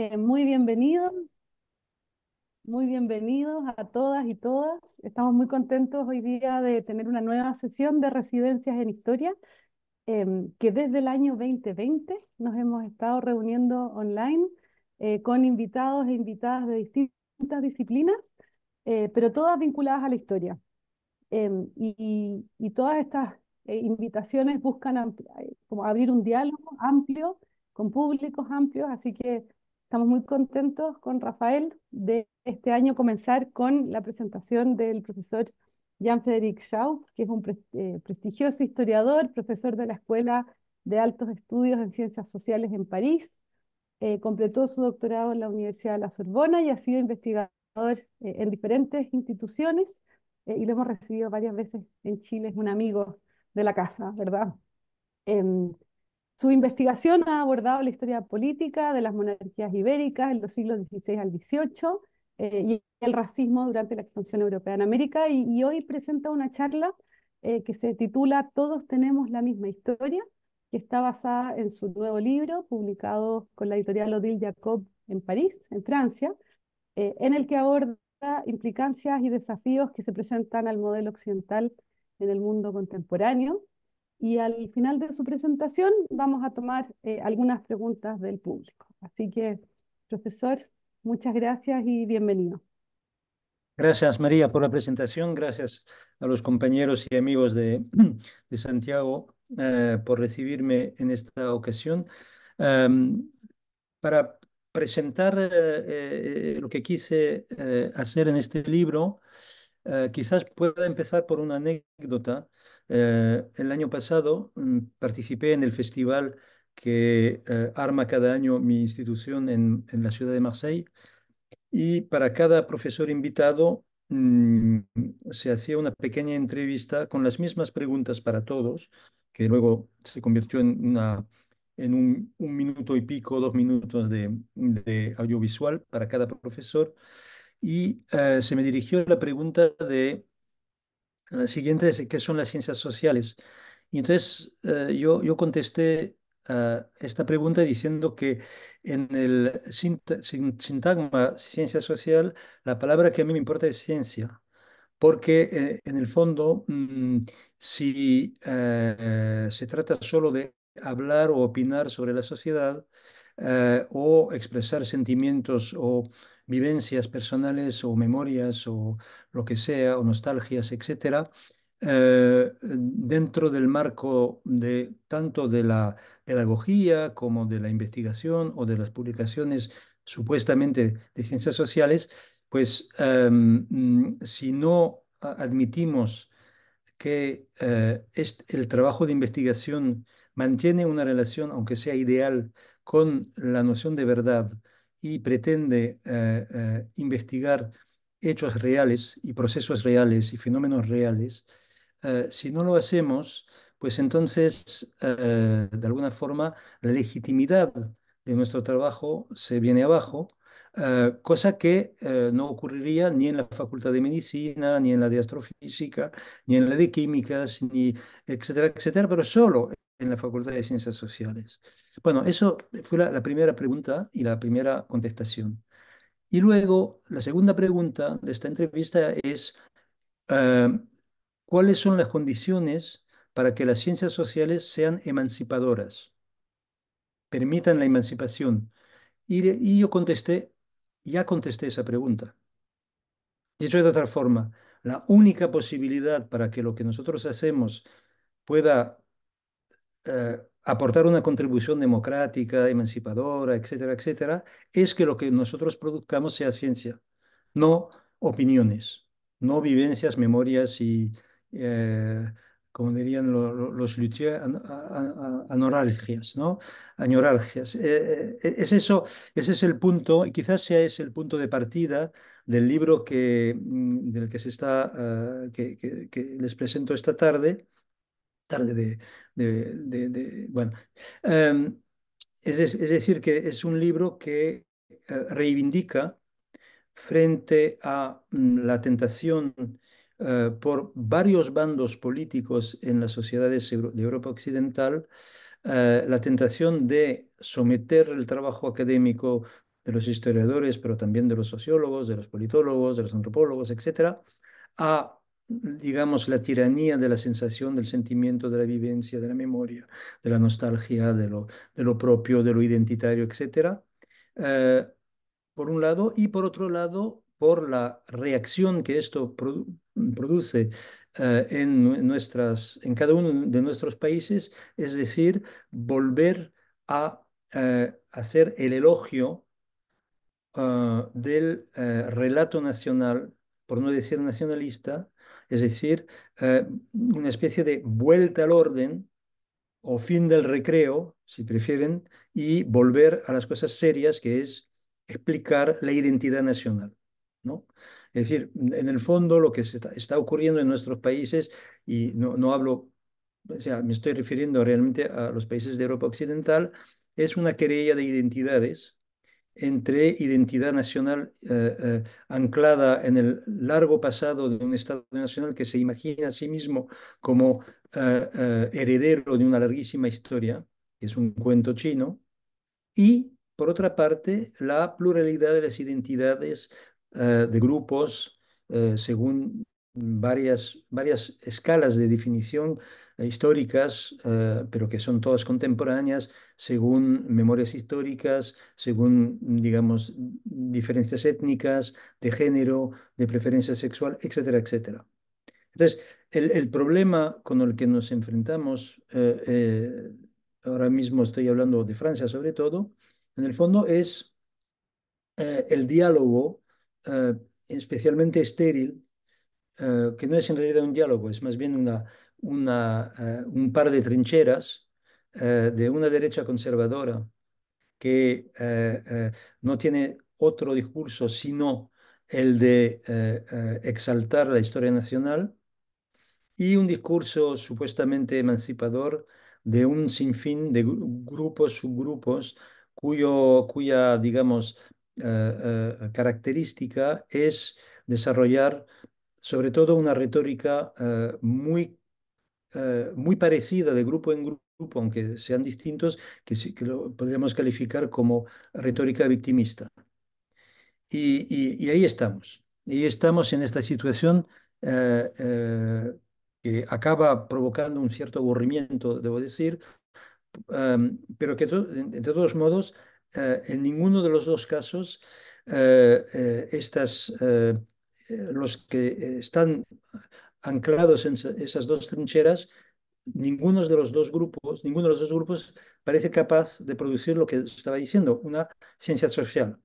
Muy muy bienvenidos a todas y todas. Estamos muy contentos hoy día de tener una nueva sesión de residencias en historia, que desde el año 2020 nos hemos estado reuniendo online con invitados e invitadas de distintas disciplinas, pero todas vinculadas a la historia. Y todas estas invitaciones buscan como abrir un diálogo amplio con públicos amplios, así que estamos muy contentos con Rafael de este año comenzar con la presentación del profesor Jean-Frédéric Schaub, que es un prestigioso historiador, profesor de la Escuela de Altos Estudios en Ciencias Sociales en París. Completó su doctorado en la Universidad de la Sorbona y ha sido investigador en diferentes instituciones, y lo hemos recibido varias veces en Chile, es un amigo de la casa, ¿verdad? Em, Su investigación ha abordado la historia política de las monarquías ibéricas en los siglos XVI al XVIII, y el racismo durante la expansión europea en América, y hoy presenta una charla que se titula Todos tenemos la misma historia, que está basada en su nuevo libro, publicado con la editorial Odile Jacob en París, en Francia, en el que aborda implicancias y desafíos que se presentan al modelo occidental en el mundo contemporáneo. Y al final de su presentación vamos a tomar algunas preguntas del público. Así que, profesor, muchas gracias y bienvenido. Gracias, María, por la presentación. Gracias a los compañeros y amigos de Santiago por recibirme en esta ocasión. Em, para presentar lo que quise hacer en este libro, quizás pueda empezar por una anécdota. El año pasado participé en el festival que arma cada año mi institución en la ciudad de Marsella, y para cada profesor invitado se hacía una pequeña entrevista con las mismas preguntas para todos, que luego se convirtió en un minuto y pico, 2 minutos de audiovisual para cada profesor. Y se me dirigió la pregunta de la siguiente, es, ¿qué son las ciencias sociales? Y entonces yo contesté esta pregunta diciendo que en el sintagma ciencia social, la palabra que a mí me importa es ciencia, porque en el fondo, si se trata solo de hablar o opinar sobre la sociedad, o expresar sentimientos o vivencias personales o memorias o lo que sea, o nostalgias, etcétera, dentro del marco de tanto de la pedagogía como de la investigación o de las publicaciones supuestamente de ciencias sociales, pues si no admitimos que el trabajo de investigación mantiene una relación, aunque sea ideal, con la noción de verdad y pretende investigar hechos reales y procesos reales y fenómenos reales, si no lo hacemos, pues entonces, de alguna forma, la legitimidad de nuestro trabajo se viene abajo, cosa que no ocurriría ni en la Facultad de Medicina, ni en la de Astrofísica, ni en la de Químicas, ni etcétera, etcétera, pero solo en la Facultad de Ciencias Sociales. Bueno, eso fue la primera pregunta y la primera contestación. Y luego, la segunda pregunta de esta entrevista es, eh, ¿cuáles son las condiciones para que las ciencias sociales sean emancipadoras, permitan la emancipación? Y yo contesté, ya contesté esa pregunta. Dicho de otra forma, la única posibilidad para que lo que nosotros hacemos pueda aportar una contribución democrática, emancipadora, etcétera, etcétera, es que lo que nosotros produzcamos sea ciencia, no opiniones, no vivencias, memorias y, eh, como dirían los luthiers, anoralgias, ¿no? Añoralgias. Es eso, ese es el punto, y quizás sea ese el punto de partida del libro del que se está, que les presento esta tarde bueno. Em, es decir, que es un libro que reivindica frente a la tentación por varios bandos políticos en las sociedades de Europa Occidental, la tentación de someter el trabajo académico de los historiadores, pero también de los sociólogos, de los politólogos, de los antropólogos, etcétera, a, digamos, la tiranía de la sensación, del sentimiento, de la vivencia, de la memoria, de la nostalgia, de lo propio, de lo identitario, etcétera. Eh, por un lado, y por otro lado, por la reacción que esto produce en cada uno de nuestros países, es decir, volver a hacer el elogio del relato nacional, por no decir nacionalista, es decir, una especie de vuelta al orden o fin del recreo, si prefieren, y volver a las cosas serias, que es explicar la identidad nacional, ¿no? Es decir, en el fondo lo que está ocurriendo en nuestros países, y no hablo, o sea, me estoy refiriendo realmente a los países de Europa Occidental, es una querella de identidades entre identidad nacional anclada en el largo pasado de un Estado nacional que se imagina a sí mismo como heredero de una larguísima historia, que es un cuento chino, y por otra parte, la pluralidad de las identidades de grupos según varias escalas de definición históricas, pero que son todas contemporáneas, según memorias históricas, según, digamos, diferencias étnicas, de género, de preferencia sexual, etcétera, etcétera. Entonces, el problema con el que nos enfrentamos, ahora mismo estoy hablando de Francia sobre todo, en el fondo es el diálogo, eh, especialmente estéril, que no es en realidad un diálogo, es más bien un par de trincheras de una derecha conservadora que no tiene otro discurso sino el de exaltar la historia nacional y un discurso supuestamente emancipador de un sinfín de grupos, subgrupos, cuya, digamos, característica es desarrollar sobre todo una retórica muy parecida de grupo en grupo, aunque sean distintos, que sí que lo podríamos calificar como retórica victimista. Y ahí estamos. Y estamos en esta situación que acaba provocando un cierto aburrimiento, debo decir, pero que de todos modos, en ninguno de los dos casos, los que están anclados en esas dos trincheras, ninguno de los dos grupos parece capaz de producir lo que estaba diciendo, una ciencia social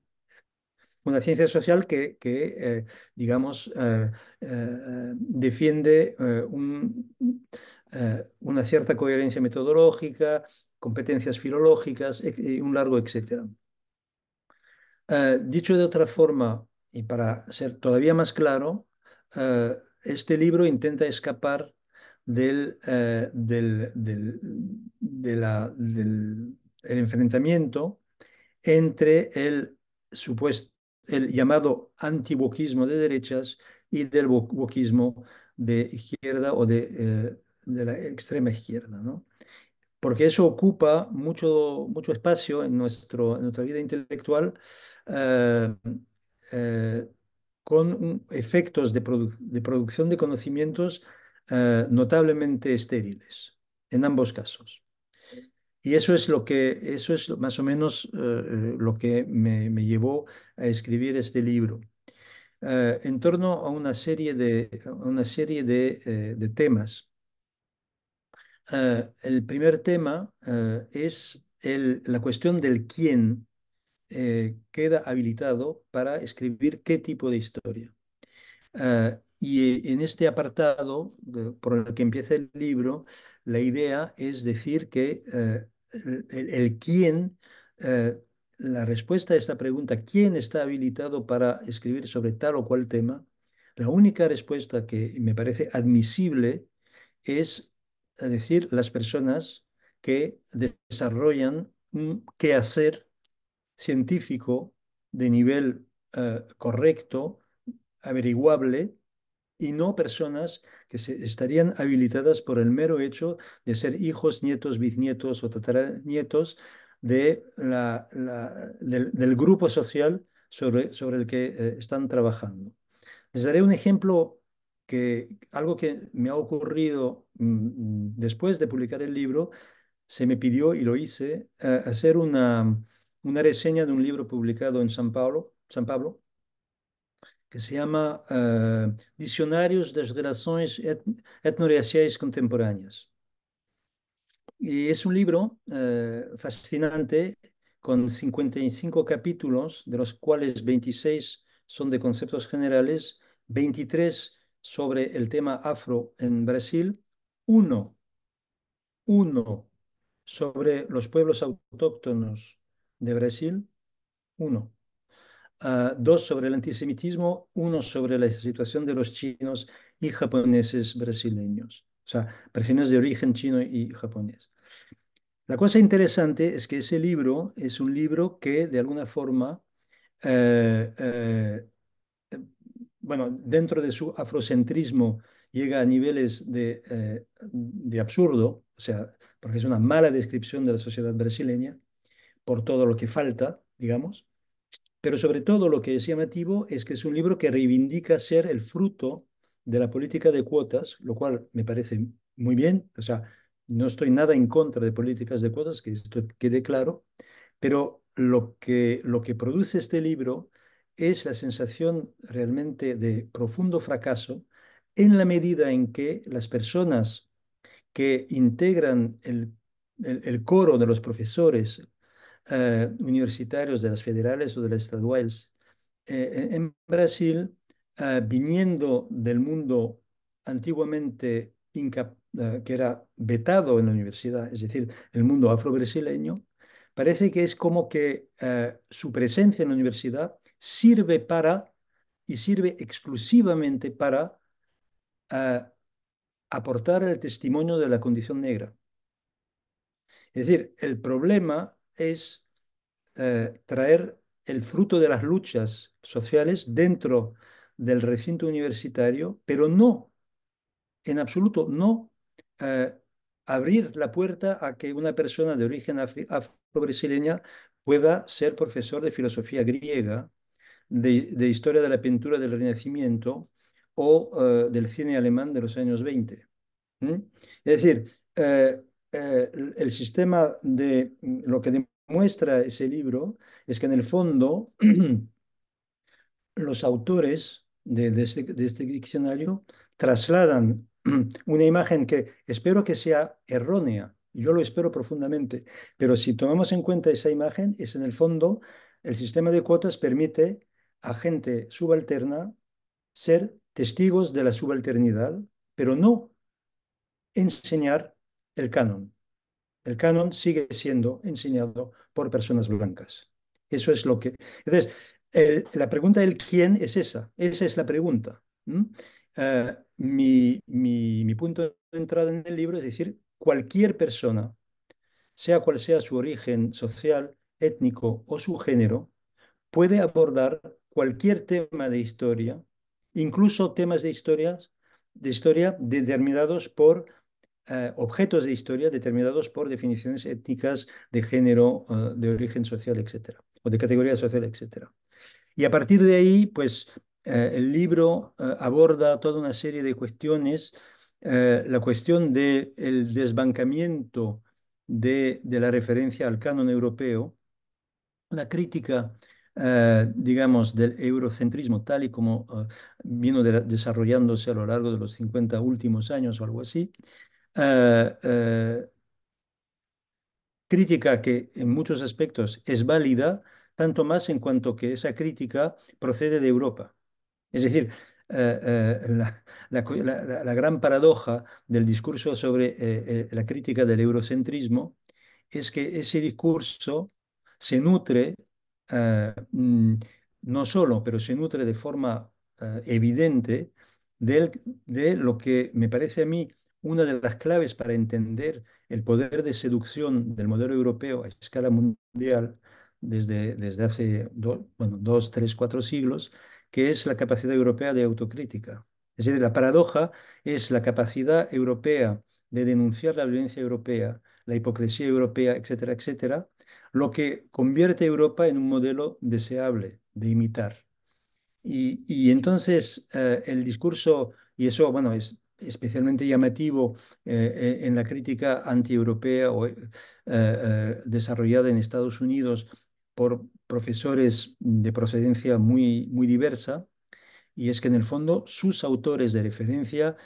digamos, defiende una cierta coherencia metodológica, competencias filológicas, y un largo etcétera. Dicho de otra forma, y para ser todavía más claro, este libro intenta escapar el enfrentamiento entre el llamado antiwokismo de derechas y del wokismo de izquierda o de la extrema izquierda, ¿no? Porque eso ocupa mucho espacio en nuestra vida intelectual, eh, eh, con efectos de producción de conocimientos notablemente estériles, en ambos casos. Y eso es más o menos lo que me llevó a escribir este libro, en torno a una serie de temas. El primer tema es la cuestión del quién queda habilitado para escribir qué tipo de historia. Y en este apartado por el que empieza el libro, la idea es decir que el quién, eh, la respuesta a esta pregunta, ¿quién está habilitado para escribir sobre tal o cual tema? La única respuesta que me parece admisible es decir las personas que desarrollan un quehacer científico de nivel correcto, averiguable, y no personas que estarían habilitadas por el mero hecho de ser hijos, nietos, bisnietos o tataranietos del grupo social sobre el que están trabajando. Les daré un ejemplo algo que me ha ocurrido después de publicar el libro, se me pidió y lo hice, hacer una reseña de un libro publicado en San Pablo, que se llama Dicionarios das Relações Etnorraciais Contemporâneas. Y es un libro fascinante con 55 capítulos, de los cuales 26 son de conceptos generales, 23 sobre el tema afro en Brasil, uno, uno sobre los pueblos autóctonos de Brasil, uno. Dos sobre el antisemitismo, uno sobre la situación de los chinos y japoneses brasileños, o sea, personas de origen chino y japonés. La cosa interesante es que ese libro es un libro que de alguna forma, eh, eh, bueno, dentro de su afrocentrismo llega a niveles de absurdo, o sea, porque es una mala descripción de la sociedad brasileña por todo lo que falta, digamos. Pero sobre todo lo que es llamativo es que es un libro que reivindica ser el fruto de la política de cuotas, lo cual me parece muy bien. O sea, no estoy nada en contra de políticas de cuotas, que esto quede claro, pero lo que produce este libro es la sensación realmente de profundo fracaso en la medida en que las personas que integran el coro de los profesores universitarios de las federales o de las estaduales en Brasil, viniendo del mundo antiguamente que era vetado en la universidad, es decir, el mundo afro-brasileño, parece que es como que su presencia en la universidad sirve para, y sirve exclusivamente para eh, aportar el testimonio de la condición negra. Es decir, el problema es traer el fruto de las luchas sociales dentro del recinto universitario, pero no, en absoluto, no eh, abrir la puerta a que una persona de origen afro-brasileña pueda ser profesor de filosofía griega, de historia de la pintura del Renacimiento o del cine alemán de los años 20. ¿Mm? Es decir, el sistema de lo que demuestra ese libro es que en el fondo los autores de este diccionario trasladan una imagen que espero que sea errónea, yo lo espero profundamente, pero si tomamos en cuenta esa imagen, es en el fondo el sistema de cuotas permite a gente subalterna ser testigos de la subalternidad, pero no enseñar el canon. El canon sigue siendo enseñado por personas blancas. Eso es lo que... Entonces, la pregunta del quién es esa es la pregunta. Mi punto de entrada en el libro es decir, cualquier persona, sea cual sea su origen social, étnico o su género, puede abordar cualquier tema de historia, incluso temas de historia determinados por objetos de historia determinados por definiciones étnicas de género, de origen social, etcétera, o de categoría social, etcétera. Y a partir de ahí, pues, el libro aborda toda una serie de cuestiones, la cuestión del desbancamiento de la referencia al canon europeo, la crítica, digamos, del eurocentrismo tal y como vino desarrollándose a lo largo de los 50 últimos años o algo así, eh, eh, crítica que en muchos aspectos es válida, tanto más en cuanto que esa crítica procede de Europa. Es decir, la gran paradoja del discurso sobre la crítica del eurocentrismo es que ese discurso se nutre, no solo, pero se nutre de forma evidente de lo que me parece a mí una de las claves para entender el poder de seducción del modelo europeo a escala mundial desde hace bueno, 2, 3, 4 siglos, que es la capacidad europea de autocrítica. Es decir, la paradoja es la capacidad europea de denunciar la violencia europea, la hipocresía europea, etcétera, etcétera, lo que convierte a Europa en un modelo deseable de imitar. Y entonces el discurso, y eso, bueno, es especialmente llamativo en la crítica antieuropea desarrollada en Estados Unidos por profesores de procedencia muy diversa, y es que en el fondo sus autores de referencia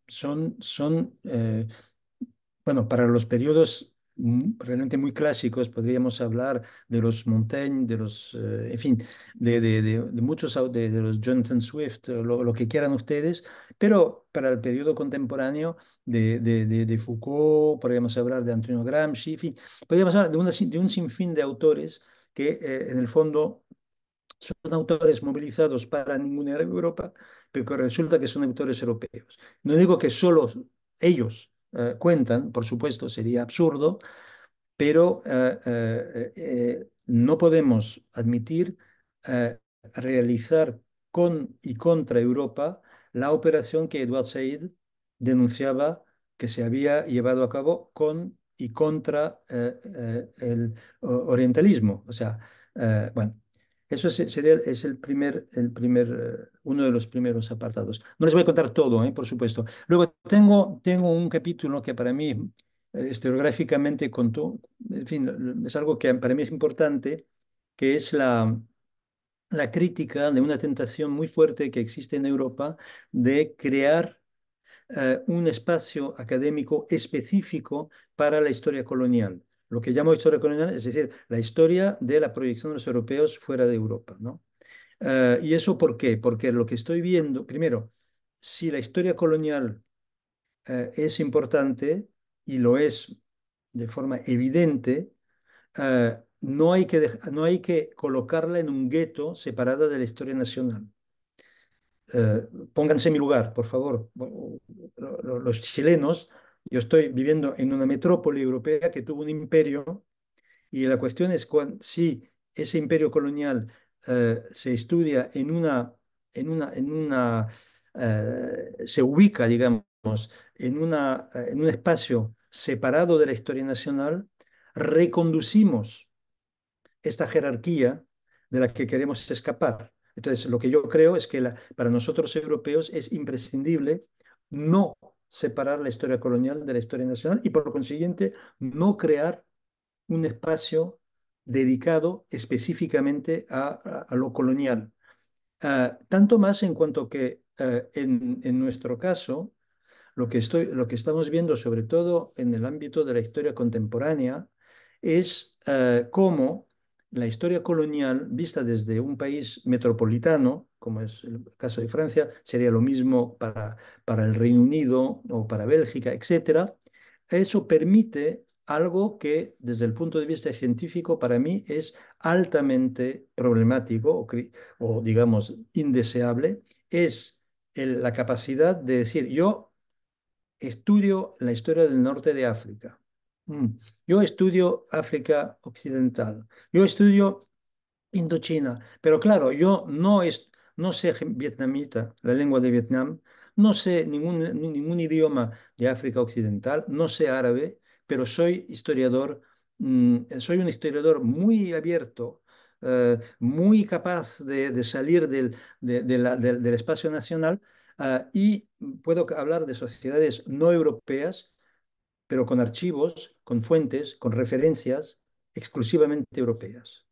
son bueno, para los periodos realmente muy clásicos, podríamos hablar de los Montaigne, en fin, de muchos, de los Jonathan Swift, lo que quieran ustedes, pero para el periodo contemporáneo de Foucault, podríamos hablar de Antonio Gramsci, en fin, podríamos hablar de un sinfín de autores que en el fondo son autores movilizados para ningunear a Europa, pero que resulta que son autores europeos. No digo que solo ellos cuentan, por supuesto, sería absurdo, pero no podemos admitir realizar con y contra Europa la operación que Edward Said denunciaba que se había llevado a cabo con y contra el orientalismo. O sea, bueno, eso sería, es uno de los primeros apartados. No les voy a contar todo, por supuesto. Luego tengo un capítulo que para mí historiográficamente contó, en fin, es algo que para mí es importante, que es la crítica de una tentación muy fuerte que existe en Europa de crear un espacio académico específico para la historia colonial. Lo que llamo historia colonial, es decir, la historia de la proyección de los europeos fuera de Europa, ¿no? ¿Y eso por qué? Porque lo que estoy viendo, primero, si la historia colonial es importante y lo es de forma evidente, no hay que colocarla en un gueto separada de la historia nacional. Pónganse en mi lugar, por favor. Los chilenos, yo estoy viviendo en una metrópoli europea que tuvo un imperio y la cuestión es si ese imperio colonial se estudia se ubica, digamos, en un espacio separado de la historia nacional, reconducimos esta jerarquía de la que queremos escapar. Entonces, lo que yo creo es que para nosotros europeos es imprescindible no separar la historia colonial de la historia nacional y, por consiguiente, no crear un espacio dedicado específicamente a lo colonial. Tanto más en cuanto que en nuestro caso, lo que estamos viendo, sobre todo en el ámbito de la historia contemporánea, es cómo la historia colonial, vista desde un país metropolitano, como es el caso de Francia, sería lo mismo para el Reino Unido o para Bélgica, etcétera. Eso permite algo que, desde el punto de vista científico, para mí es altamente problemático o digamos, indeseable, es la capacidad de decir, yo estudio la historia del norte de África. Mm. Yo estudio África Occidental. Yo estudio Indochina. Pero claro, yo no sé vietnamita, la lengua de Vietnam, no sé ningún idioma de África Occidental, no sé árabe, pero soy historiador, soy un historiador muy abierto, muy capaz de salir del espacio nacional, y puedo hablar de sociedades no europeas, pero con archivos, con fuentes, con referencias exclusivamente europeas.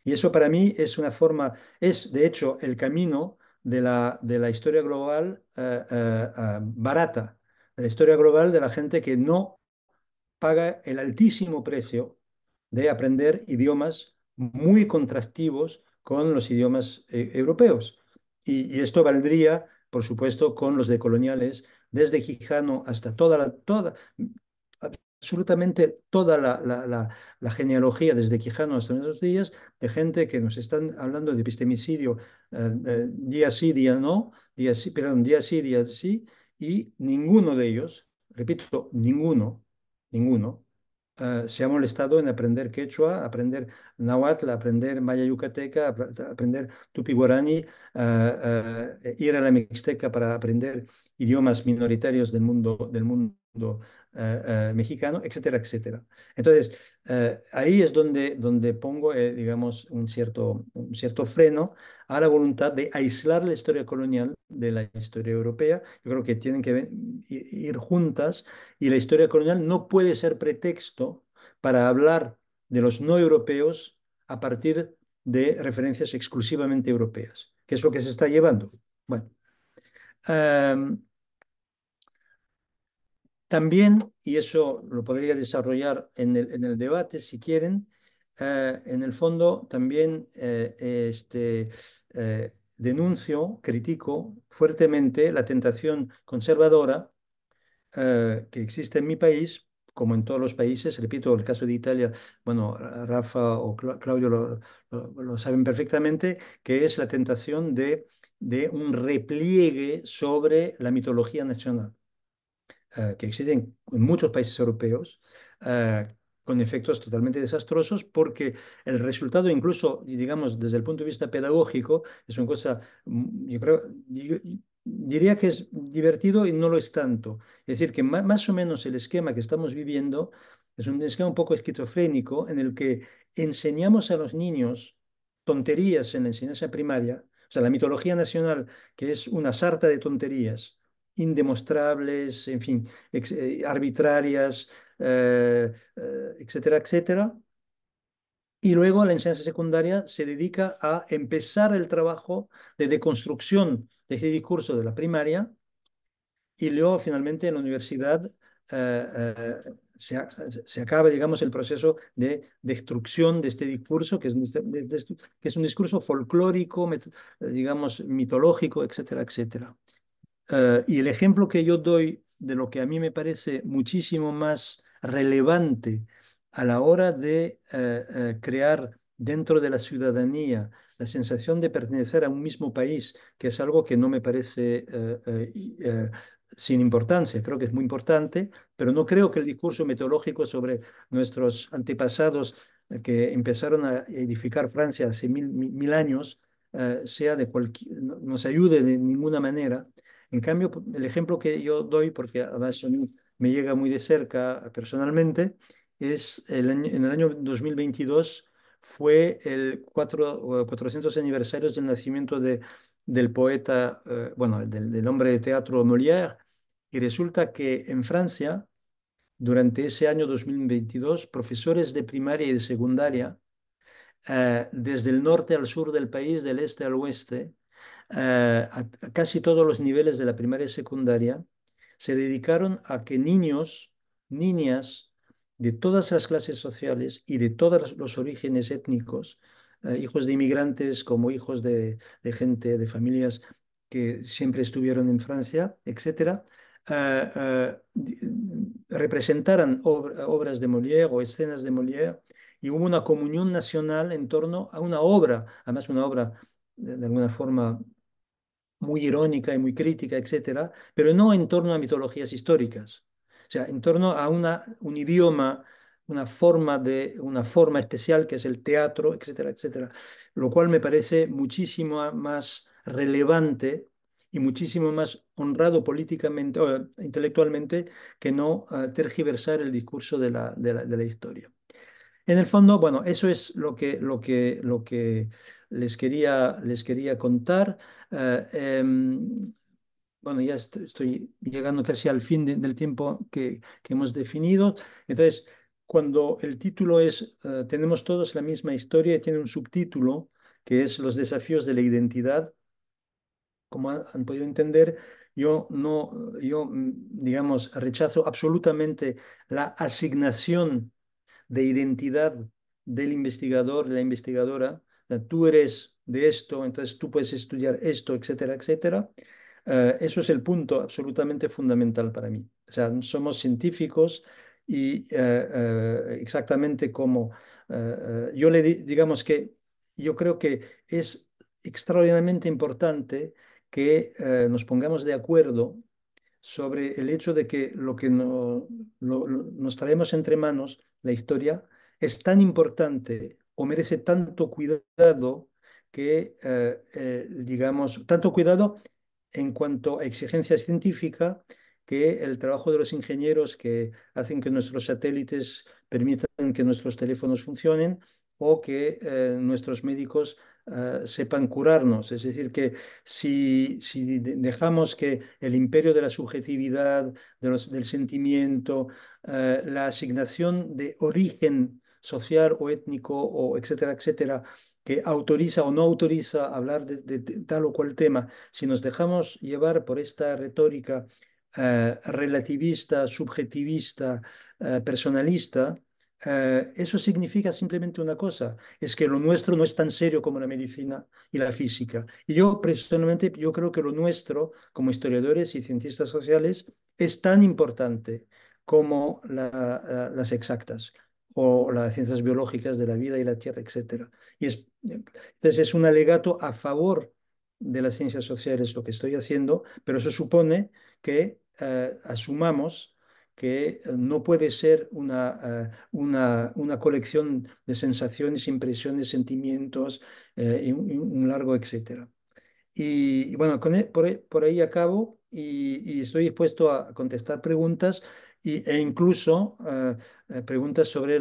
Y eso para mí es una forma, es de hecho el camino de la historia global barata, de la historia global de la gente que no paga el altísimo precio de aprender idiomas muy contrastivos con los idiomas europeos. Y esto valdría, por supuesto, con los decoloniales, desde Quijano hasta absolutamente toda la genealogía, desde Quijano hasta nuestros días, de gente que nos están hablando de epistemicidio día sí, día no, perdón, día sí, y ninguno de ellos, repito, ninguno, se ha molestado en aprender quechua, aprender náhuatl, aprender maya yucateca, aprender tupi-guaraní, ir a la Mixteca para aprender idiomas minoritarios del mundo mexicano, etcétera, etcétera. Entonces, ahí es donde pongo, digamos, un cierto freno a la voluntad de aislar la historia colonial de la historia europea. Yo creo que tienen que ir juntas y la historia colonial no puede ser pretexto para hablar de los no europeos a partir de referencias exclusivamente europeas, que es lo que se está llevando. Bueno, em, también, y eso lo podría desarrollar en el debate si quieren, en el fondo también denuncio, critico fuertemente la tentación conservadora que existe en mi país, como en todos los países. Repito, el caso de Italia, bueno, Rafa o Claudio lo saben perfectamente, que es la tentación de un repliegue sobre la mitología nacional que existen en muchos países europeos, eh, con efectos totalmente desastrosos, porque el resultado, incluso, y digamos, desde el punto de vista pedagógico, es una cosa, yo creo, diría que es divertido y no lo es tanto. Es decir, que más o menos el esquema que estamos viviendo es un esquema un poco esquizofrénico en el que enseñamos a los niños tonterías en la enseñanza primaria, o sea, la mitología nacional, que es una sarta de tonterías indemostrables, en fin, arbitrarias, etcétera, etcétera. Y luego la enseñanza secundaria se dedica a empezar el trabajo de deconstrucción de ese discurso de la primaria y luego finalmente en la universidad se acaba, digamos, el proceso de destrucción de este discurso, que es que es un discurso folclórico, digamos, mitológico, etcétera, etcétera. Y el ejemplo que yo doy de lo que a mí me parece muchísimo más relevante a la hora de crear dentro de la ciudadanía la sensación de pertenecer a un mismo país, que es algo que no me parece sin importancia, creo que es muy importante, pero no creo que el discurso metodológico sobre nuestros antepasados que empezaron a edificar Francia hace mil años sea nos ayude de ninguna manera. En cambio, el ejemplo que yo doy, porque además a mí me llega muy de cerca personalmente, es en el año 2022 fue el 400 aniversarios del nacimiento del poeta, bueno, del hombre de teatro Molière, y resulta que en Francia, durante ese año 2022, profesores de primaria y de secundaria, desde el norte al sur del país, del este al oeste, a casi todos los niveles de la primaria y secundaria, se dedicaron a que niños, niñas de todas las clases sociales y de todos los orígenes étnicos, hijos de inmigrantes como hijos de gente, de familias que siempre estuvieron en Francia, etcétera, representaran obras de Molière o escenas de Molière y hubo una comunión nacional en torno a una obra, además una obra de alguna forma muy irónica y muy crítica, etcétera, pero no en torno a mitologías históricas. O sea, en torno a un idioma, una forma especial que es el teatro, etcétera, etcétera. Lo cual me parece muchísimo más relevante y muchísimo más honrado políticamente o intelectualmente que no tergiversar el discurso de la historia. En el fondo, bueno, eso es lo que les quería contar. Eh, em, bueno, ya estoy llegando casi al fin del tiempo que hemos definido. Entonces, cuando el título es Tenemos todos la misma historia y tiene un subtítulo que es Los desafíos de la identidad, como han podido entender, yo no, digamos, rechazo absolutamente la asignación de identidad del investigador, de la investigadora. O sea, tú eres de esto, entonces tú puedes estudiar esto, etcétera, etcétera. Eso es el punto absolutamente fundamental para mí. O sea, somos científicos y exactamente como yo digamos que yo creo que es extraordinariamente importante que nos pongamos de acuerdo sobre el hecho de que lo que nos traemos entre manos, la historia, es tan importante o merece tanto cuidado que, digamos, tanto cuidado en cuanto a exigencia científica, que el trabajo de los ingenieros que hacen que nuestros satélites permitan que nuestros teléfonos funcionen o que nuestros médicos sepan curarnos. Es decir, que si dejamos que el imperio de la subjetividad, del sentimiento, la asignación de origen social o étnico, o etcétera, etcétera, que autoriza o no autoriza hablar de tal o cual tema, si nos dejamos llevar por esta retórica relativista, subjetivista, personalista, eso significa simplemente una cosa, es que lo nuestro no es tan serio como la medicina y la física. Y yo personalmente, yo creo que lo nuestro, como historiadores y cientistas sociales, es tan importante como las exactas o las ciencias biológicas de la vida y la tierra, etcétera. Entonces es un alegato a favor de las ciencias sociales lo que estoy haciendo, pero eso supone que asumamos que no puede ser una colección de sensaciones, impresiones, sentimientos y un largo etcétera. Y bueno, por ahí acabo y estoy dispuesto a contestar preguntas e incluso preguntas sobre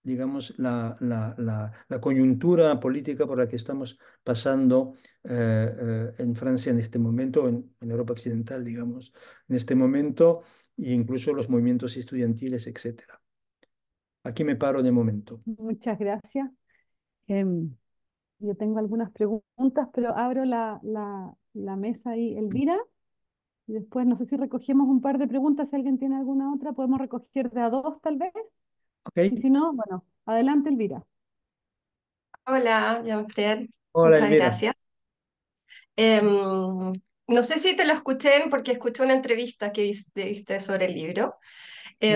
digamos, la coyuntura política por la que estamos pasando en Francia en este momento, en Europa Occidental, digamos, en este momento, e incluso los movimientos estudiantiles, etcétera. Aquí me paro de momento. Muchas gracias. Em, yo tengo algunas preguntas, pero abro la mesa ahí, Elvira, y después no sé si recogemos un par de preguntas, si alguien tiene alguna otra, podemos recoger de a dos tal vez, y ¿Ok? si no, bueno, adelante, Elvira. Hola, Jean-Fred, Hola, muchas Elvira. gracias. Em, no sé si te lo escuché porque escuché una entrevista que diste sobre el libro. Sí,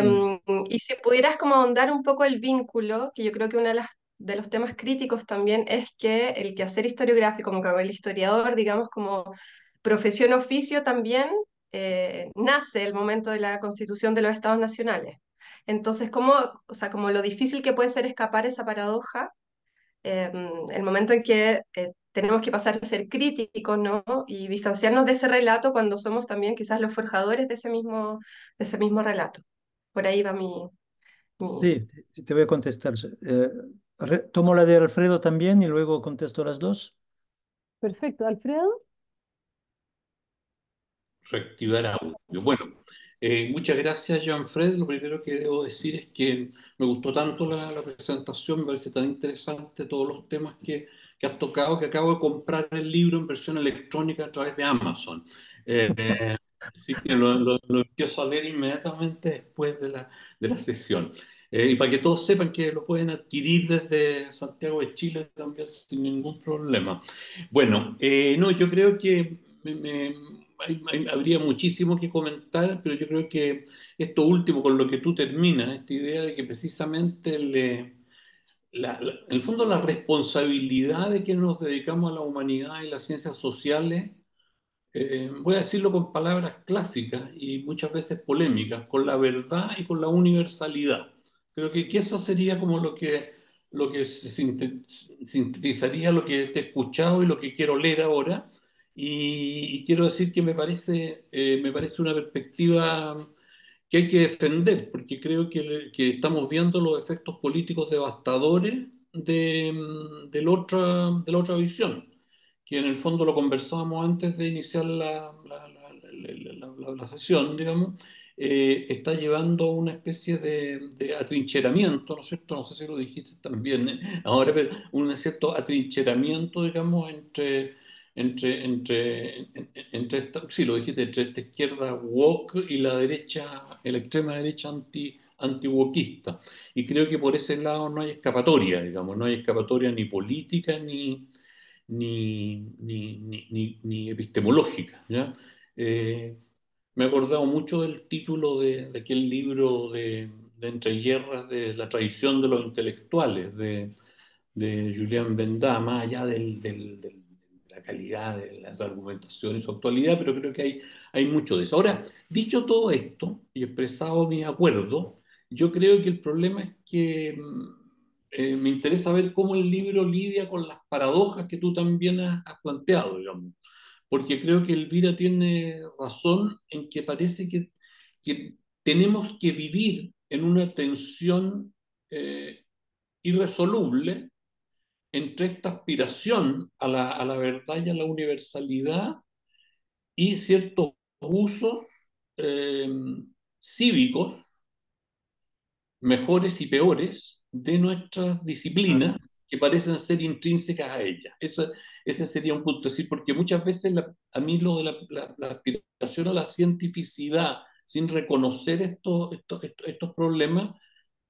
Y si pudieras como ahondar un poco el vínculo, que yo creo que uno de los temas críticos también es que el quehacer historiográfico, como el historiador, digamos, como profesión oficio también, nace el momento de la constitución de los estados nacionales. Entonces, ¿cómo, o sea, como lo difícil que puede ser escapar esa paradoja el momento en que tenemos que pasar a ser críticos, ¿no? Y distanciarnos de ese relato cuando somos también quizás los forjadores de ese mismo relato. Por ahí va mi- sí, te voy a contestar. Tomo la de Alfredo también y luego contesto las dos. Perfecto, Alfredo. Reactivar audio. Bueno, muchas gracias, Jean-Fred. Lo primero que debo decir es que me gustó tanto la presentación, me parece tan interesante todos los temas que has tocado, que acabo de comprar el libro en versión electrónica a través de Amazon. Así que lo empiezo a leer inmediatamente después de la sesión. Y para que todos sepan que lo pueden adquirir desde Santiago de Chile también sin ningún problema. Bueno, no, yo creo que habría muchísimo que comentar, pero yo creo que esto último con lo que tú terminas, esta idea de que precisamente en el fondo la responsabilidad de que nos dedicamos a la humanidad y las ciencias sociales, voy a decirlo con palabras clásicas y muchas veces polémicas, con la verdad y con la universalidad. Creo que eso sería como lo que sintetizaría lo que te he escuchado y lo que quiero leer ahora. Y quiero decir que me parece una perspectiva que hay que defender, porque creo que estamos viendo los efectos políticos devastadores de la otra visión, que en el fondo lo conversábamos antes de iniciar la sesión, digamos, está llevando a una especie de atrincheramiento, ¿no es cierto? No sé si lo dijiste también, ahora, pero un cierto atrincheramiento, digamos, sí, lo dijiste, entre esta izquierda woke y la derecha, la extrema derecha anti-wokista. Y creo que por ese lado no hay escapatoria, digamos, no hay escapatoria ni política ni epistemológica, ¿ya? Eh, Me he acordado mucho del título de aquel libro de Entre Guerras, de la tradición de los intelectuales, de Julien Benda, más allá de la calidad de las argumentaciones y su actualidad, pero creo que hay mucho de eso. Ahora, dicho todo esto y expresado mi acuerdo, yo creo que el problema es que me interesa ver cómo el libro lidia con las paradojas que tú también has planteado, digamos, porque creo que Elvira tiene razón en que parece que que tenemos que vivir en una tensión irresoluble entre esta aspiración a la verdad y a la universalidad y ciertos usos eh, cívicos mejores y peores de nuestras disciplinas que parecen ser intrínsecas a ellas. Ese sería un punto, es decir, porque muchas veces a mí lo de la aspiración a la cientificidad sin reconocer estos problemas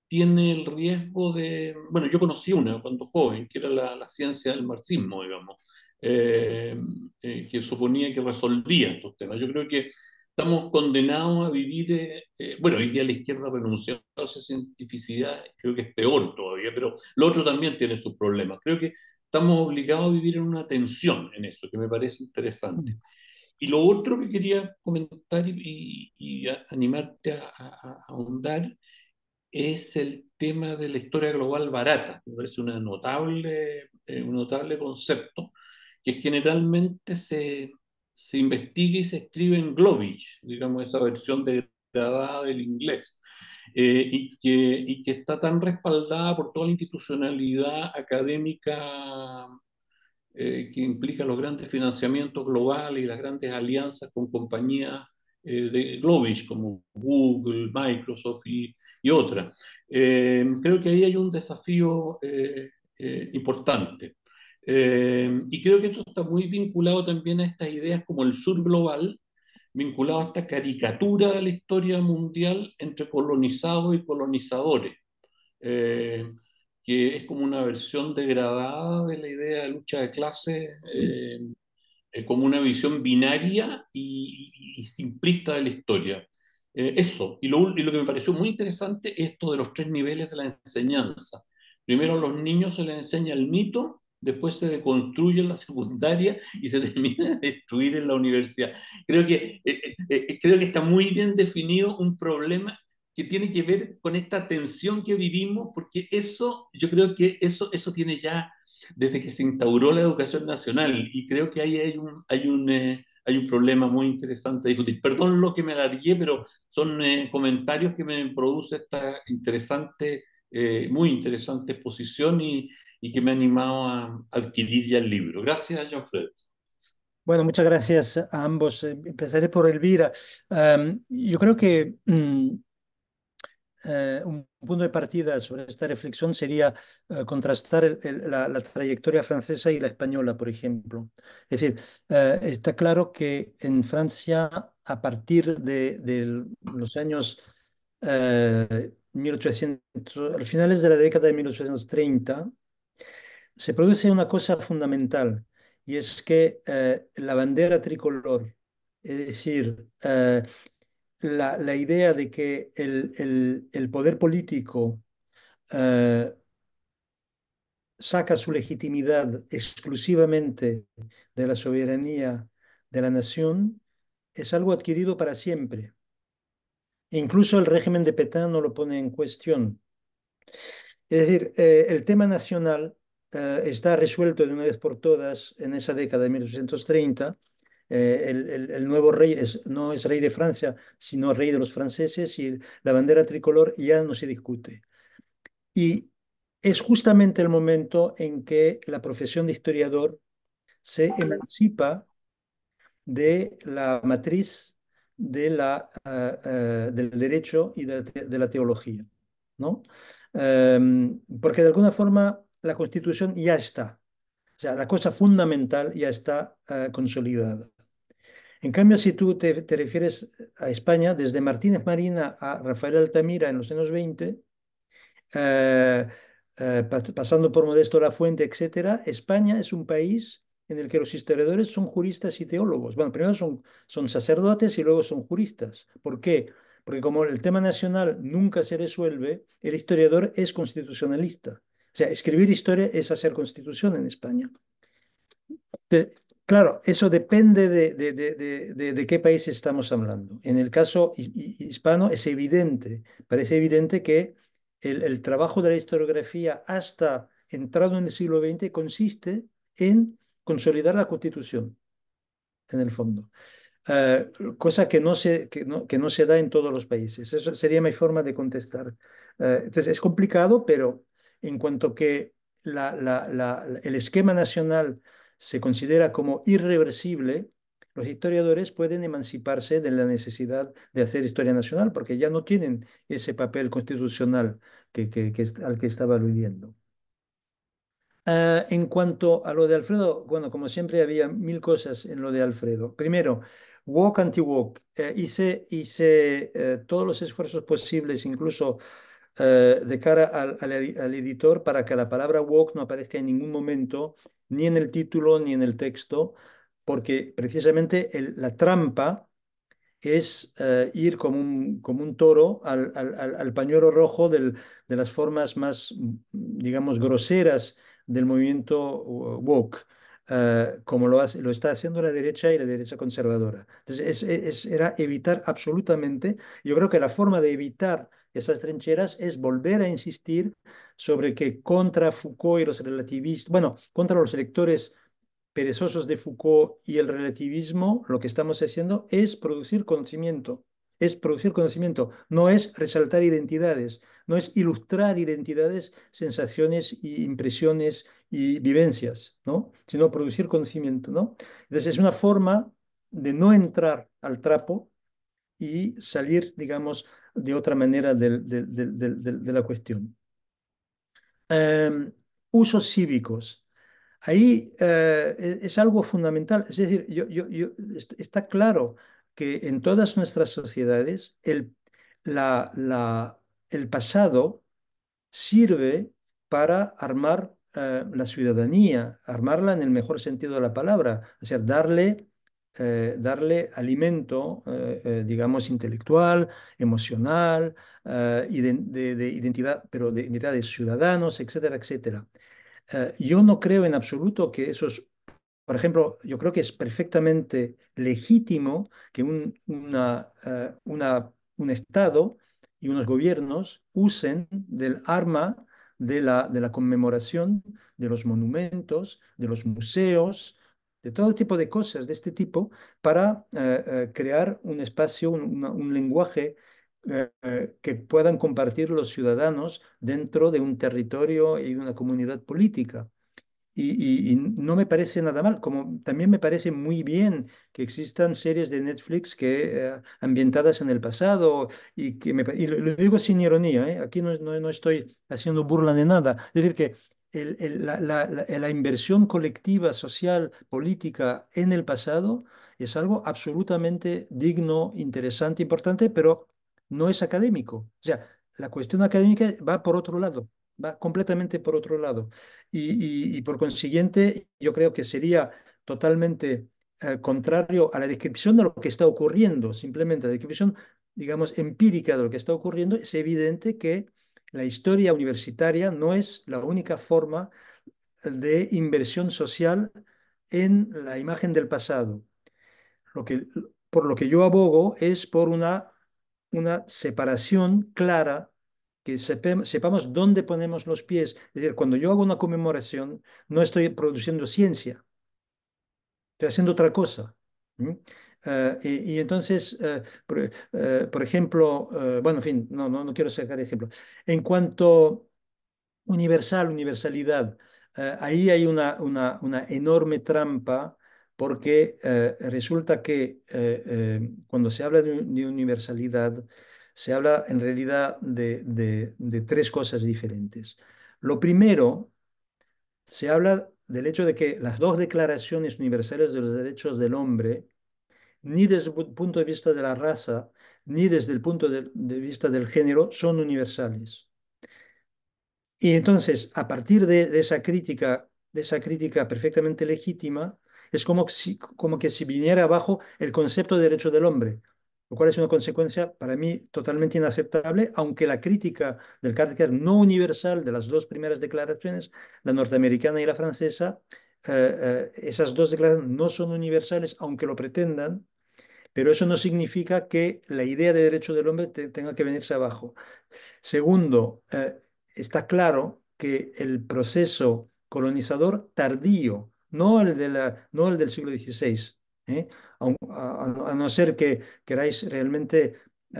tiene el riesgo de, bueno, yo conocí una cuando joven, que era la ciencia del marxismo, digamos, eh, que suponía que resolvía estos temas. Yo creo que estamos condenados a vivir, bueno, hoy día la izquierda renunció a esa cientificidad, creo que es peor todavía, pero lo otro también tiene sus problemas. Creo que estamos obligados a vivir en una tensión en eso, que me parece interesante. Y lo otro que quería comentar y animarte a ahondar es el tema de la historia global barata. Me parece un notable concepto que generalmente se investiga y se escribe en Globich, digamos, esa versión degradada del inglés, y que está tan respaldada por toda la institucionalidad académica que implica los grandes financiamientos globales y las grandes alianzas con compañías de Globich como Google, Microsoft y otras. Creo que ahí hay un desafío importante. Y creo que esto está muy vinculado también a estas ideas como el sur global, vinculado a esta caricatura de la historia mundial entre colonizados y colonizadores. Eh, que es como una versión degradada de la idea de lucha de clases, como una visión binaria y simplista de la historia. Eso, y lo que me pareció muy interesante es esto de los tres niveles de la enseñanza. Primero a los niños se les enseña el mito, después se deconstruye en la secundaria y se termina de destruir en la universidad. Creo que está muy bien definido un problema que tiene que ver con esta tensión que vivimos, porque eso, yo creo que eso tiene ya desde que se instauró la educación nacional y creo que ahí hay un problema muy interesante a discutir. Perdón lo que me alargué, pero son comentarios que me produce esta interesante, muy interesante exposición y que me ha animado a adquirir ya el libro. Gracias, Jean-Fred. Bueno, muchas gracias a ambos. Empezaré por Elvira. Yo creo que un punto de partida sobre esta reflexión sería contrastar la trayectoria francesa y la española, por ejemplo. Es decir, está claro que en Francia, a partir de los años 1800, a finales de la década de 1830, se produce una cosa fundamental, y es que la bandera tricolor, es decir, la idea de que el poder político eh, saca su legitimidad exclusivamente de la soberanía de la nación, es algo adquirido para siempre. E incluso el régimen de Petain no lo pone en cuestión. Es decir, el tema nacional está resuelto de una vez por todas en esa década de 1830. El nuevo rey no es rey de Francia, sino rey de los franceses, y la bandera tricolor ya no se discute. Y es justamente el momento en que la profesión de historiador se emancipa de la matriz del derecho y de la teología, ¿no? Porque de alguna forma la Constitución ya está, o sea, la cosa fundamental ya está consolidada. En cambio, si tú te refieres a España, desde Martínez Marina a Rafael Altamira en los años 20, eh, pasando por Modesto Lafuente, etcétera, España es un país en el que los historiadores son juristas y teólogos. Bueno, primero son sacerdotes y luego son juristas. ¿Por qué? Porque como el tema nacional nunca se resuelve, el historiador es constitucionalista. O sea, escribir historia es hacer constitución en España. Claro, eso depende de qué país estamos hablando. En el caso hispano es evidente, parece evidente que el trabajo de la historiografía hasta entrado en el siglo XX consiste en consolidar la Constitución, en el fondo. eh, cosa que no se da en todos los países. Eso sería mi forma de contestar. Entonces, es complicado, pero en cuanto que el esquema nacional se considera como irreversible, los historiadores pueden emanciparse de la necesidad de hacer historia nacional porque ya no tienen ese papel constitucional al que estaba aludiendo. En cuanto a lo de Alfredo, bueno, como siempre había mil cosas en lo de Alfredo. Primero, woke anti-woke. Hice todos los esfuerzos posibles, incluso de cara al editor, para que la palabra woke no aparezca en ningún momento, ni en el título ni en el texto, porque precisamente la trampa es ir como un toro al pañuelo rojo de las formas más, digamos, groseras del movimiento woke, como lo está haciendo la derecha y la derecha conservadora. Entonces, era evitar absolutamente, yo creo que la forma de evitar esas trincheras es volver a insistir sobre que contra Foucault y los relativistas, bueno, contra los lectores perezosos de Foucault y el relativismo, lo que estamos haciendo es producir conocimiento, no es resaltar identidades, no es ilustrar identidades, sensaciones y impresiones y vivencias, ¿no? Sino producir conocimiento, ¿no? Entonces es una forma de no entrar al trapo y salir, digamos, de otra manera de la cuestión. Em, Usos cívicos. Ahí es algo fundamental. Es decir, está claro que en todas nuestras sociedades la- la- el pasado sirve para armar la ciudadanía, armarla en el mejor sentido de la palabra, o sea, darle alimento, digamos, intelectual, emocional, de identidad, pero de identidad de ciudadanos, etcétera, etcétera. Yo no creo en absoluto que esos, por ejemplo, yo creo que es perfectamente legítimo que un Estado y unos gobiernos usen del arma de la conmemoración, de los monumentos, de los museos, de todo tipo de cosas de este tipo para crear un espacio, un lenguaje que puedan compartir los ciudadanos dentro de un territorio y una comunidad política. Y no me parece nada mal, como también me parece muy bien que existan series de Netflix ambientadas en el pasado y lo digo sin ironía, ¿eh? Aquí no estoy haciendo burla de nada. Es decir, que la inversión colectiva, social, política en el pasado es algo absolutamente digno, interesante, importante, pero no es académico. O sea, la cuestión académica va por otro lado, va completamente por otro lado. Y por consiguiente, yo creo que sería totalmente contrario a la descripción de lo que está ocurriendo, simplemente la descripción, digamos, empírica de lo que está ocurriendo. Es evidente que la historia universitaria no es la única forma de inversión social en la imagen del pasado. Lo que, por lo que yo abogo es por una separación clara, que sepamos dónde ponemos los pies. Es decir, cuando yo hago una conmemoración, no estoy produciendo ciencia, estoy haciendo otra cosa. ¿Mm? Y entonces, por ejemplo, bueno, en fin, no quiero sacar ejemplo. En cuanto universalidad. Ahí hay una enorme trampa porque resulta que cuando se habla de universalidad, se habla en realidad de tres cosas diferentes. Lo primero, se habla del hecho de que las dos declaraciones universales de los derechos del hombre, ni desde el punto de vista de la raza, ni desde el punto de vista del género, son universales. Y entonces, a partir de esa crítica perfectamente legítima, es como que si viniera abajo el concepto de derecho del hombre, lo cual es una consecuencia para mí totalmente inaceptable, aunque la crítica del carácter no universal de las dos primeras declaraciones, la norteamericana y la francesa, esas dos declaraciones no son universales, aunque lo pretendan, pero eso no significa que la idea de derecho del hombre tenga que venirse abajo. Segundo, está claro que el proceso colonizador tardío, no el del siglo XVI, ¿eh? A no ser que queráis realmente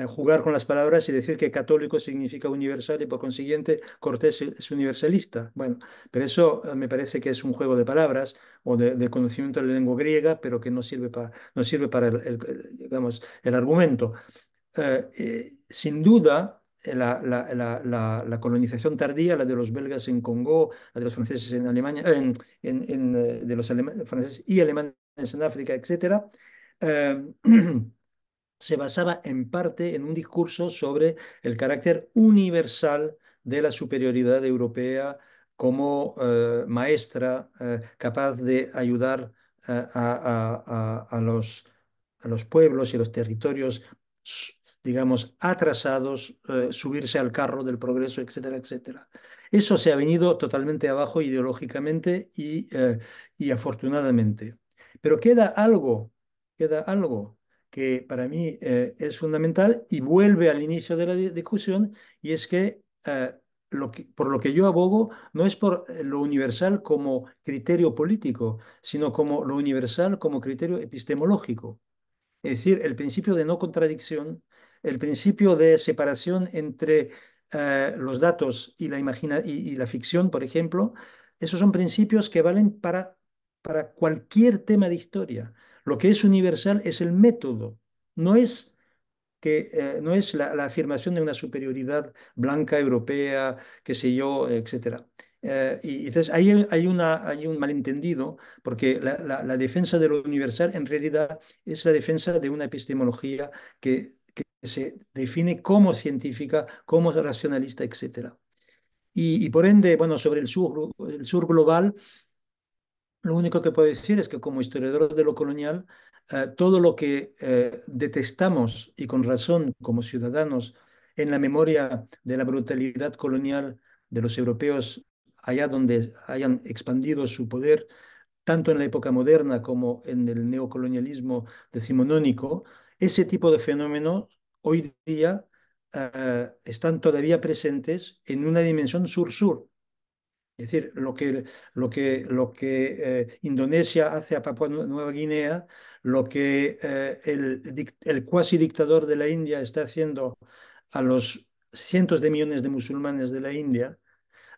jugar con las palabras y decir que católico significa universal y por consiguiente Cortés es universalista. Bueno, pero eso me parece que es un juego de palabras o de conocimiento de la lengua griega, pero que no sirve para digamos, el argumento. Sin duda, la colonización tardía, la de los belgas en Congo, la de los franceses en Alemania, de los franceses y alemanes en África, etcétera, eh, se basaba en parte en un discurso sobre el carácter universal de la superioridad europea como maestra capaz de ayudar a los pueblos y los territorios, digamos, atrasados, subirse al carro del progreso, etcétera, etcétera. Eso se ha venido totalmente abajo ideológicamente y afortunadamente. Pero queda algo que para mí es fundamental y vuelve al inicio de la discusión, y es que, por lo que yo abogo no es por lo universal como criterio político, sino como lo universal como criterio epistemológico. Es decir, el principio de no contradicción, el principio de separación entre los datos y y la ficción, por ejemplo, esos son principios que valen para cualquier tema de historia. Lo que es universal es el método, no es no es la afirmación de una superioridad blanca, europea, qué sé yo, etcétera. Y entonces hay un malentendido, porque la defensa de lo universal en realidad es la defensa de una epistemología que se define como científica, como racionalista, etcétera. Y por ende, bueno, sobre el sur global, lo único que puedo decir es que como historiador de lo colonial, todo lo que detestamos y con razón como ciudadanos en la memoria de la brutalidad colonial de los europeos allá donde hayan expandido su poder, tanto en la época moderna como en el neocolonialismo decimonónico, ese tipo de fenómenos hoy día están todavía presentes en una dimensión sur-sur. Es decir, lo que Indonesia hace a Papua Nueva Guinea, lo que el cuasi dictador de la India está haciendo a los cientos de millones de musulmanes de la India,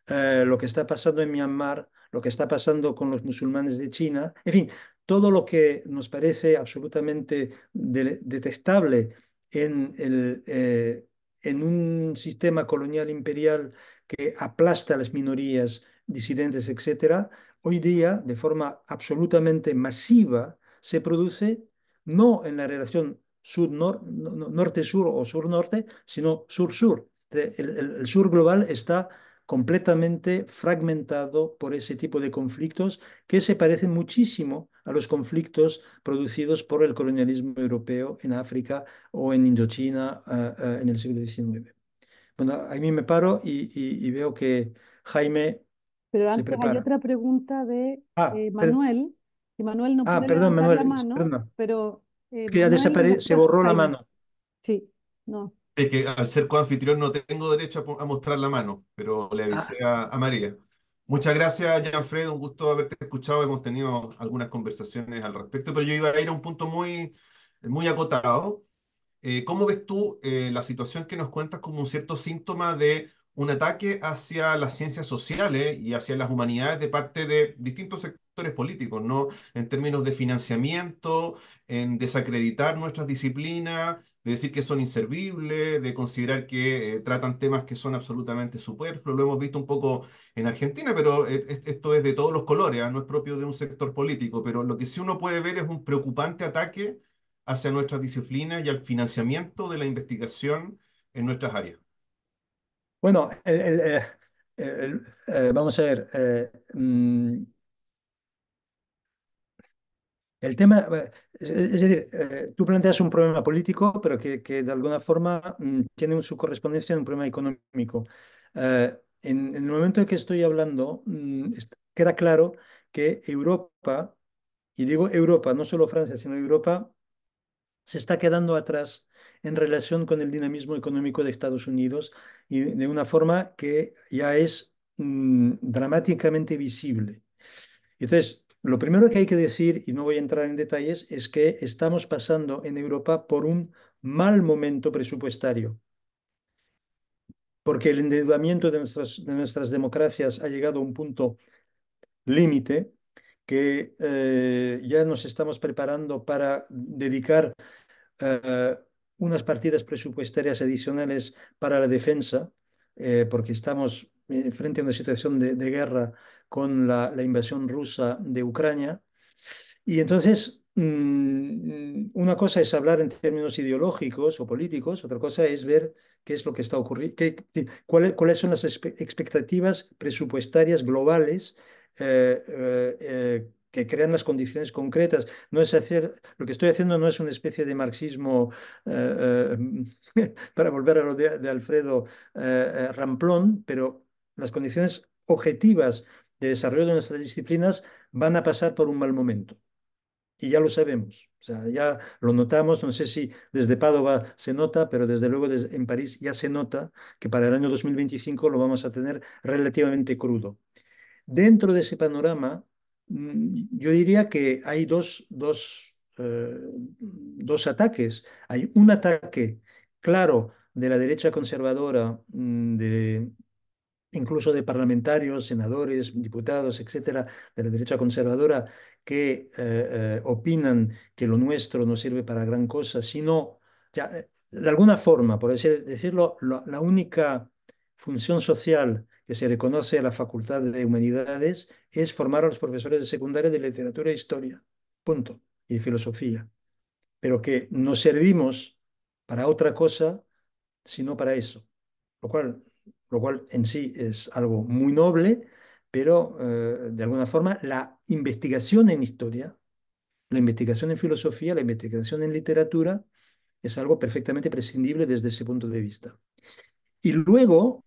lo que está pasando en Myanmar, lo que está pasando con los musulmanes de China, en fin, todo lo que nos parece absolutamente detestable en, en un sistema colonial imperial que aplasta a las minorías disidentes, etcétera, hoy día, de forma absolutamente masiva, se produce no en la relación norte-sur o sur-norte, sino sur-sur. El sur global está completamente fragmentado por ese tipo de conflictos que se parecen muchísimo a los conflictos producidos por el colonialismo europeo en África o en Indochina en el siglo XIX. Bueno, a mí me paro y veo que Jaime Pero se antes hay prepara. otra pregunta de Ah, Manuel, que Manuel no puede perdón, levantar la Manuel, mano, perdona, pero que ya Manuel y se después borró la Jaime. mano. Sí, no. Es que al ser coanfitrión no tengo derecho a mostrar la mano, pero le Ah, avisé a María. Muchas gracias, Jean-Fred, un gusto haberte escuchado. Hemos tenido algunas conversaciones al respecto, pero yo iba a ir a un punto muy acotado. ¿Cómo ves tú la situación que nos cuentas como un cierto síntoma de un ataque hacia las ciencias sociales y hacia las humanidades de parte de distintos sectores políticos, ¿no? En términos de financiamiento, en desacreditar nuestras disciplinas, de decir que son inservibles, de considerar que tratan temas que son absolutamente superfluos. Lo hemos visto un poco en Argentina, pero esto es de todos los colores, ¿ah? No es propio de un sector político, pero lo que sí uno puede ver es un preocupante ataque hacia nuestras disciplinas y al financiamiento de la investigación en nuestras áreas. bueno, vamos a ver. El tema, es decir, tú planteas un problema político, pero que de alguna forma tiene su correspondencia en un problema económico. En el momento en que estoy hablando, queda claro que Europa, y digo Europa, no solo Francia, sino Europa, se está quedando atrás en relación con el dinamismo económico de Estados Unidos y de una forma que ya es dramáticamente visible. Entonces, Lo primero que hay que decir, y no voy a entrar en detalles, es que estamos pasando en Europa por un mal momento presupuestario, porque el endeudamiento de nuestras democracias ha llegado a un punto límite que ya nos estamos preparando para dedicar eh, unas partidas presupuestarias adicionales para la defensa, porque estamos frente a una situación de guerra con la invasión rusa de Ucrania. Y entonces, una cosa es hablar en términos ideológicos o políticos, otra cosa es ver qué es lo que está ocurriendo, cuáles son las expectativas presupuestarias globales que crean las condiciones concretas. No es hacer, lo que estoy haciendo no es una especie de marxismo, para volver a lo de Alfredo Ramplón, pero las condiciones objetivas de desarrollo de nuestras disciplinas van a pasar por un mal momento. Y ya lo sabemos, o sea, ya lo notamos, no sé si desde Padova se nota, pero desde luego en París ya se nota que para el año 2025 lo vamos a tener relativamente crudo. Dentro de ese panorama, yo diría que hay dos ataques. Hay un ataque claro de la derecha conservadora, incluso de parlamentarios, senadores, diputados, etcétera, de la derecha conservadora, que opinan que lo nuestro no sirve para gran cosa, sino, ya, de alguna forma, por así decirlo, la única función social que se reconoce a la Facultad de Humanidades es formar a los profesores de secundaria de literatura e historia, punto, y de filosofía, pero que nos servimos para otra cosa, sino para eso lo cual, lo cual en sí es algo muy noble, pero de alguna forma la investigación en historia, la investigación en filosofía, la investigación en literatura es algo perfectamente prescindible desde ese punto de vista. Y luego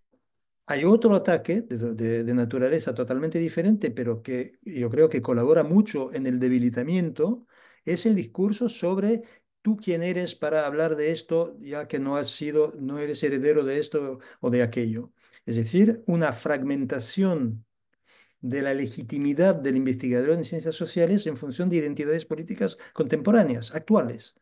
hay otro ataque de naturaleza totalmente diferente, pero que yo creo que colabora mucho en el debilitamiento, es el discurso sobre tú quién eres para hablar de esto, ya que no has sido, no eres heredero de esto o de aquello. Es decir, una fragmentación de la legitimidad del investigador en ciencias sociales en función de identidades políticas contemporáneas, actuales.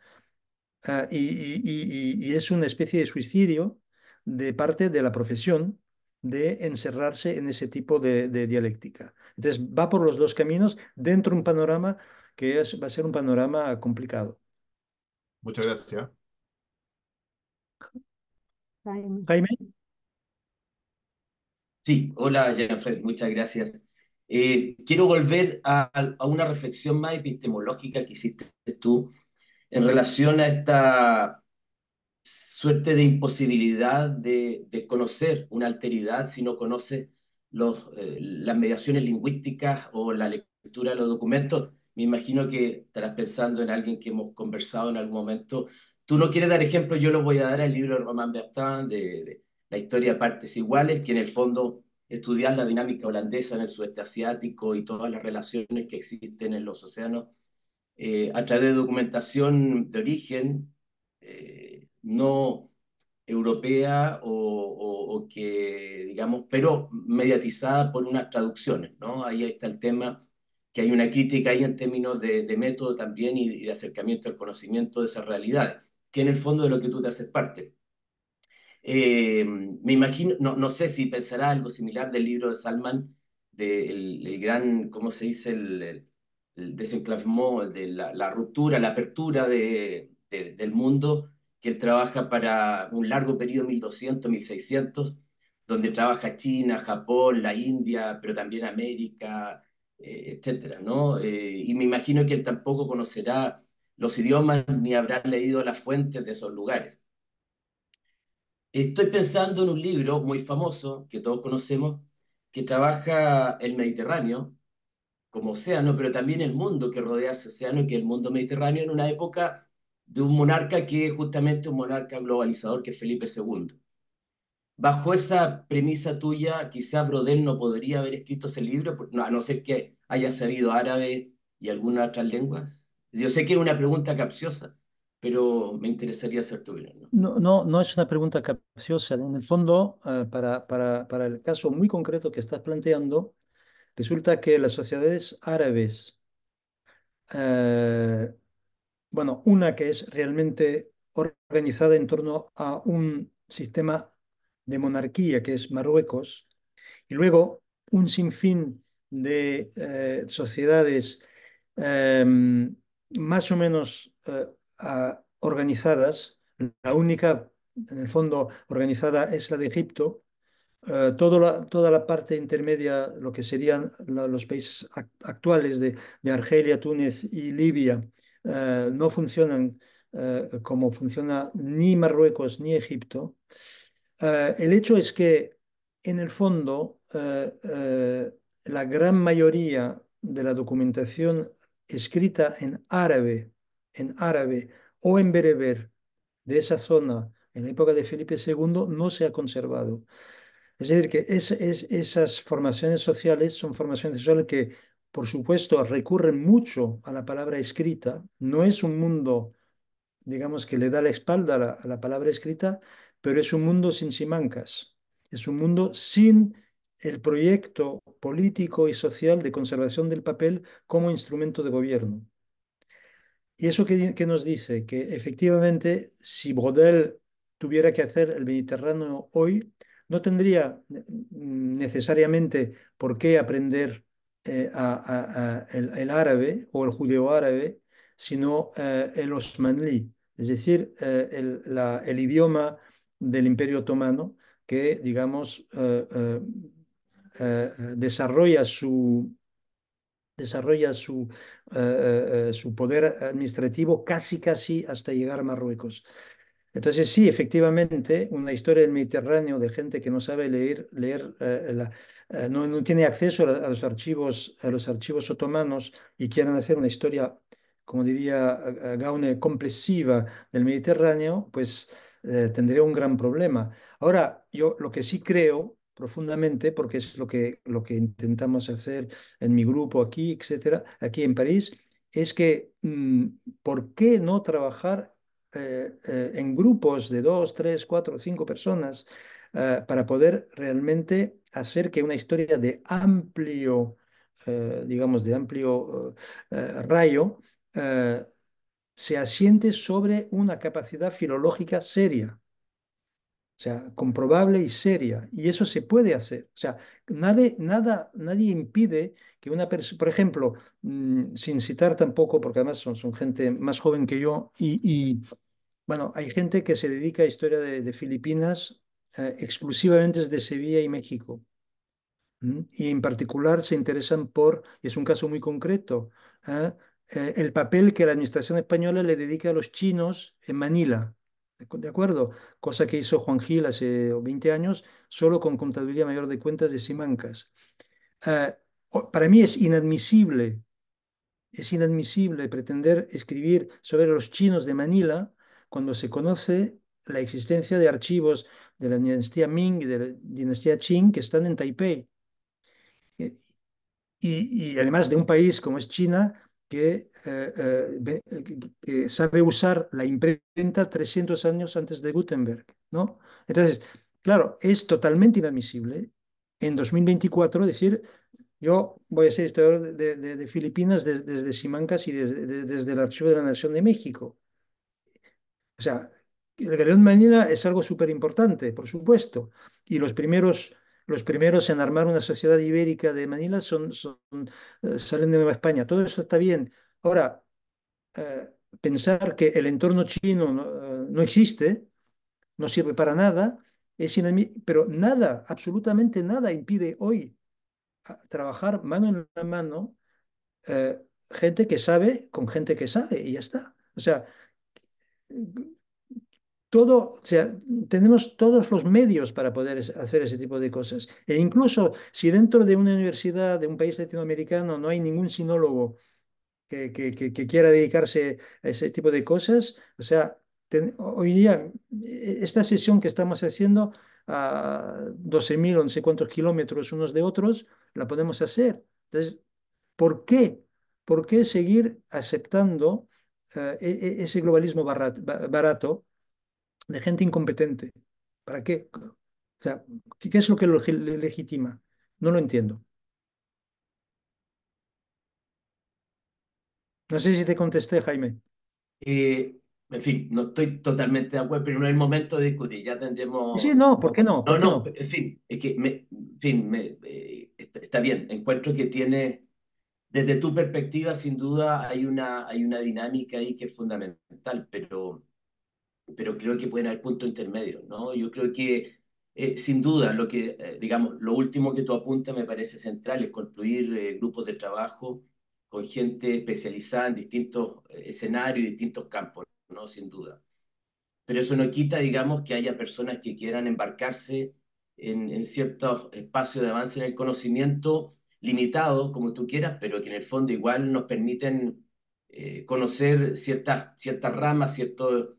Y es una especie de suicidio de parte de la profesión de encerrarse en ese tipo de dialéctica. Entonces, va por los dos caminos dentro de un panorama que va a ser un panorama complicado. Muchas gracias. Jaime. Jaime, Sí, hola, Jean-Fred, muchas gracias. Quiero volver a una reflexión más epistemológica que hiciste tú en relación a esta suerte de imposibilidad de conocer una alteridad si no conoces las mediaciones lingüísticas o la lectura de los documentos. Me imagino que estarás pensando en alguien que hemos conversado en algún momento. Tú no quieres dar ejemplo, yo los voy a dar al libro de Romain Bertin de La historia de partes iguales, que en el fondo estudiar la dinámica holandesa en el sudeste asiático y todas las relaciones que existen en los océanos a través de documentación de origen no europea o que, digamos, pero mediatizada por unas traducciones, ¿no? Ahí está el tema, que hay una crítica ahí en términos de método también y de acercamiento al conocimiento de esas realidades, que en el fondo de lo que tú te haces parte. Me imagino, no sé si pensará algo similar del libro de Salman, del el gran, ¿cómo se dice? El desenclavement, de la ruptura, la apertura del mundo, que él trabaja para un largo periodo, 1200, 1600, donde trabaja China, Japón, la India, pero también América, etcétera, ¿no? Y me imagino que él tampoco conocerá los idiomas ni habrá leído las fuentes de esos lugares. Estoy pensando en un libro muy famoso que todos conocemos, que trabaja el Mediterráneo como océano, pero también el mundo que rodea ese océano, que es el mundo mediterráneo, en una época de un monarca que es justamente un monarca globalizador, que es Felipe II. Bajo esa premisa tuya, quizá Brodel no podría haber escrito ese libro, a no ser que haya sabido árabe y algunas otras lenguas. Yo sé que es una pregunta capciosa, pero me interesaría hacer tu opinión, ¿no? no es una pregunta capciosa. En el fondo, para el caso muy concreto que estás planteando, resulta que las sociedades árabes eh, bueno, una que es realmente organizada en torno a un sistema de monarquía, que es Marruecos, y luego un sinfín de sociedades más o menos organizadas. La única, en el fondo, organizada es la de Egipto. Toda la parte intermedia, lo que serían los países actuales de Argelia, Túnez y Libia, no funcionan como funciona ni Marruecos ni Egipto. El hecho es que, en el fondo, la gran mayoría de la documentación escrita en árabe o en bereber de esa zona en la época de Felipe II no se ha conservado. Es decir, que esas formaciones sociales son formaciones sociales que, por supuesto, recurren mucho a la palabra escrita. No es un mundo, digamos, que le da la espalda a la palabra escrita, pero es un mundo sin simancas. Es un mundo sin el proyecto político y social de conservación del papel como instrumento de gobierno. ¿Y eso qué nos dice? Que efectivamente, si Brodel tuviera que hacer el Mediterráneo hoy, no tendría necesariamente por qué aprender el árabe o el judeo-árabe, sino el osmanlí, es decir, el idioma del Imperio Otomano que, digamos, desarrolla su poder administrativo casi hasta llegar a Marruecos. Entonces, sí, efectivamente, una historia del Mediterráneo de gente que no sabe leer no tiene acceso a los archivos otomanos y quieren hacer una historia, como diría Gaune, comprensiva del Mediterráneo, pues tendría un gran problema. Ahora, yo lo que sí creo profundamente, porque es lo que intentamos hacer en mi grupo aquí, etcétera, aquí en París, es que ¿por qué no trabajar en grupos de dos, tres, cuatro, cinco personas para poder realmente hacer que una historia de amplio, digamos, de amplio rayo eh, se asiente sobre una capacidad filológica seria? O sea, comprobable y seria. Y eso se puede hacer. O sea, nadie impide que una persona, por ejemplo, sin citar tampoco, porque además son gente más joven que yo, bueno, hay gente que se dedica a historia de Filipinas exclusivamente desde Sevilla y México. Y en particular se interesan y es un caso muy concreto, ¿eh? El papel que la administración española le dedica a los chinos en Manila. ¿De acuerdo? Cosa que hizo Juan Gil hace 20 años, solo con Contaduría Mayor de Cuentas de Simancas. Eh, para mí es inadmisible pretender escribir sobre los chinos de Manila cuando se conoce la existencia de archivos de la dinastía Ming y de la dinastía Qing que están en Taipei. Eh, y además de un país como es China que sabe usar la imprenta 300 años antes de Gutenberg, ¿no? Entonces, claro, es totalmente inadmisible en 2024 decir yo voy a ser historiador de Filipinas desde Simancas y desde el Archivo de la Nación de México. O sea, el Galeón Manila es algo súper importante, por supuesto. Y los primeros en armar una sociedad ibérica de Manila salen de Nueva España. Todo eso está bien. Ahora, pensar que el entorno chino no existe, no sirve para nada, pero nada, absolutamente nada impide hoy trabajar mano en la mano gente que sabe con gente que sabe y ya está. O sea, o sea, tenemos todos los medios para poder hacer ese tipo de cosas. E incluso si dentro de una universidad de un país latinoamericano no hay ningún sinólogo que quiera dedicarse a ese tipo de cosas, o sea, hoy día, esta sesión que estamos haciendo a 12.000 o no sé cuántos kilómetros unos de otros, la podemos hacer. Entonces, ¿por qué? ¿Por qué seguir aceptando ese globalismo barato de gente incompetente? ¿Para qué? O sea, ¿qué es lo que lo legitima? No lo entiendo. No sé si te contesté, Jaime. Eh, en fin, no estoy totalmente de acuerdo, pero no es el momento de discutir, ya Sí, tendremos... no, ¿por qué no? No, ¿Por qué no, no? en fin, es que en fin, está bien, encuentro que tiene, desde tu perspectiva, sin duda, hay una dinámica ahí que es fundamental, pero creo que pueden haber puntos intermedios, ¿no? Yo creo que, sin duda, digamos, lo último que tú apuntas me parece central es construir grupos de trabajo con gente especializada en distintos escenarios y distintos campos, ¿no? Sin duda. Pero eso no quita, digamos, que haya personas que quieran embarcarse en ciertos espacios de avance en el conocimiento limitado, como tú quieras, pero que en el fondo igual nos permiten conocer ciertas ramas, ciertos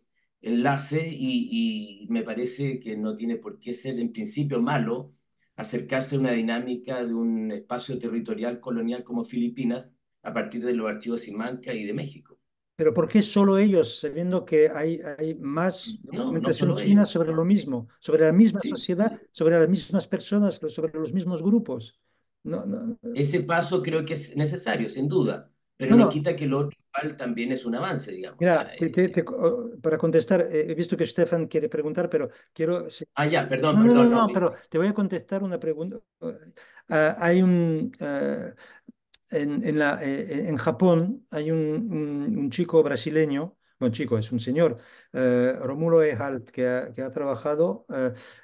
enlaces, y me parece que no tiene por qué ser en principio malo acercarse a una dinámica de un espacio territorial colonial como Filipinas a partir de los archivos Simancas y de México. Pero ¿por qué solo ellos, sabiendo que hay más No, no documentación solo china ellos, sobre lo ¿no? mismo, sobre la misma Sí, sociedad, sobre las mismas personas, sobre los mismos grupos? No, no, ese paso creo que es necesario, sin duda, pero no, no no. quita que lo otro igual también es un avance, digamos. O Mira, sea, para contestar, he visto que Stefan quiere preguntar, pero quiero... ya, perdón, No, no, no, perdón, no. no, pero te voy a contestar una pregunta. Hay un... en Japón hay un chico brasileño, bueno, chico, es un señor, Romulo Ehalt, que ha trabajado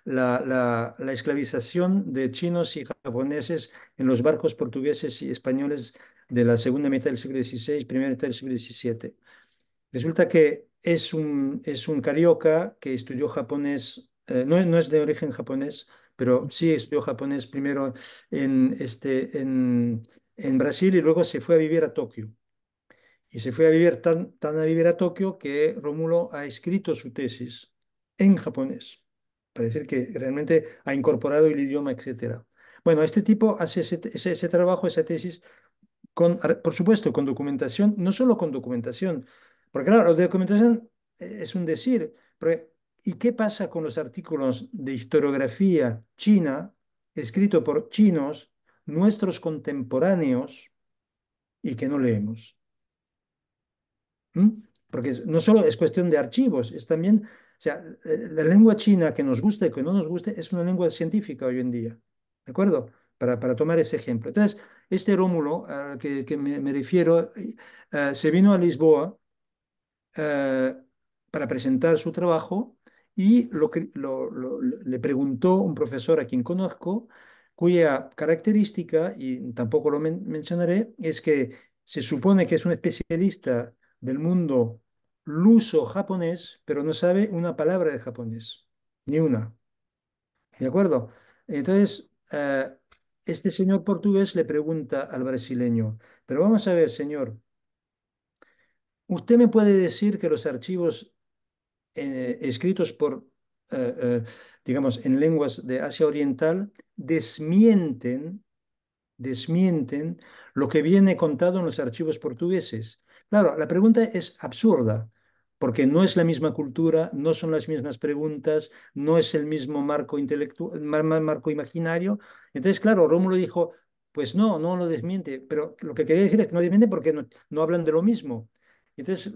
la esclavización de chinos y japoneses en los barcos portugueses y españoles de la segunda mitad del siglo XVI, primera mitad del siglo XVII. Resulta que es un carioca que estudió japonés, no es de origen japonés, pero sí estudió japonés primero en Brasil y luego se fue a vivir a Tokio. Y se fue a vivir tan a vivir a Tokio que Rómulo ha escrito su tesis en japonés. Para decir que realmente ha incorporado el idioma, etcétera. Bueno, este tipo hace ese trabajo, esa tesis, por supuesto, con documentación, no solo con documentación, porque claro, la documentación es un decir, pero ¿y qué pasa con los artículos de historiografía china escritos por chinos, nuestros contemporáneos, y que no leemos? ¿Mm? Porque no solo es cuestión de archivos, es también, o sea, la lengua china, que nos guste, que no nos guste, es una lengua científica hoy en día, ¿de acuerdo? Para tomar ese ejemplo. Entonces, este Rómulo al que me refiero, se vino a Lisboa eh, para presentar su trabajo y le preguntó un profesor a quien conozco, cuya característica, y tampoco lo mencionaré, es que se supone que es un especialista del mundo luso-japonés, pero no sabe una palabra de japonés, ni una. ¿De acuerdo? Entonces, este señor portugués le pregunta al brasileño, pero vamos a ver, señor, ¿usted me puede decir que los archivos escritos por, eh, eh, digamos, en lenguas de Asia Oriental, desmienten lo que viene contado en los archivos portugueses? Claro, la pregunta es absurda, porque no es la misma cultura, no son las mismas preguntas, no es el mismo marco intelectual, marco imaginario. Entonces, claro, Rómulo dijo, pues no, no lo desmiente, pero lo que quería decir es que no desmiente porque no hablan de lo mismo. Entonces,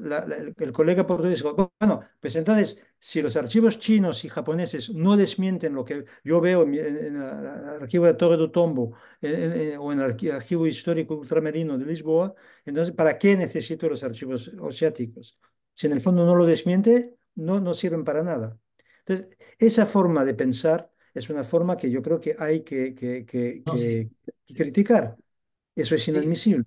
el colega portugués dijo, bueno, pues entonces, si los archivos chinos y japoneses no desmienten lo que yo veo en el archivo de Torre do Tombo, o en el archivo histórico ultramarino de Lisboa, entonces, ¿para qué necesito los archivos oseáticos? Si en el fondo no lo desmiente, no sirven para nada. Entonces, esa forma de pensar es una forma que yo creo que hay No, sí, que criticar. Eso es sí, inadmisible.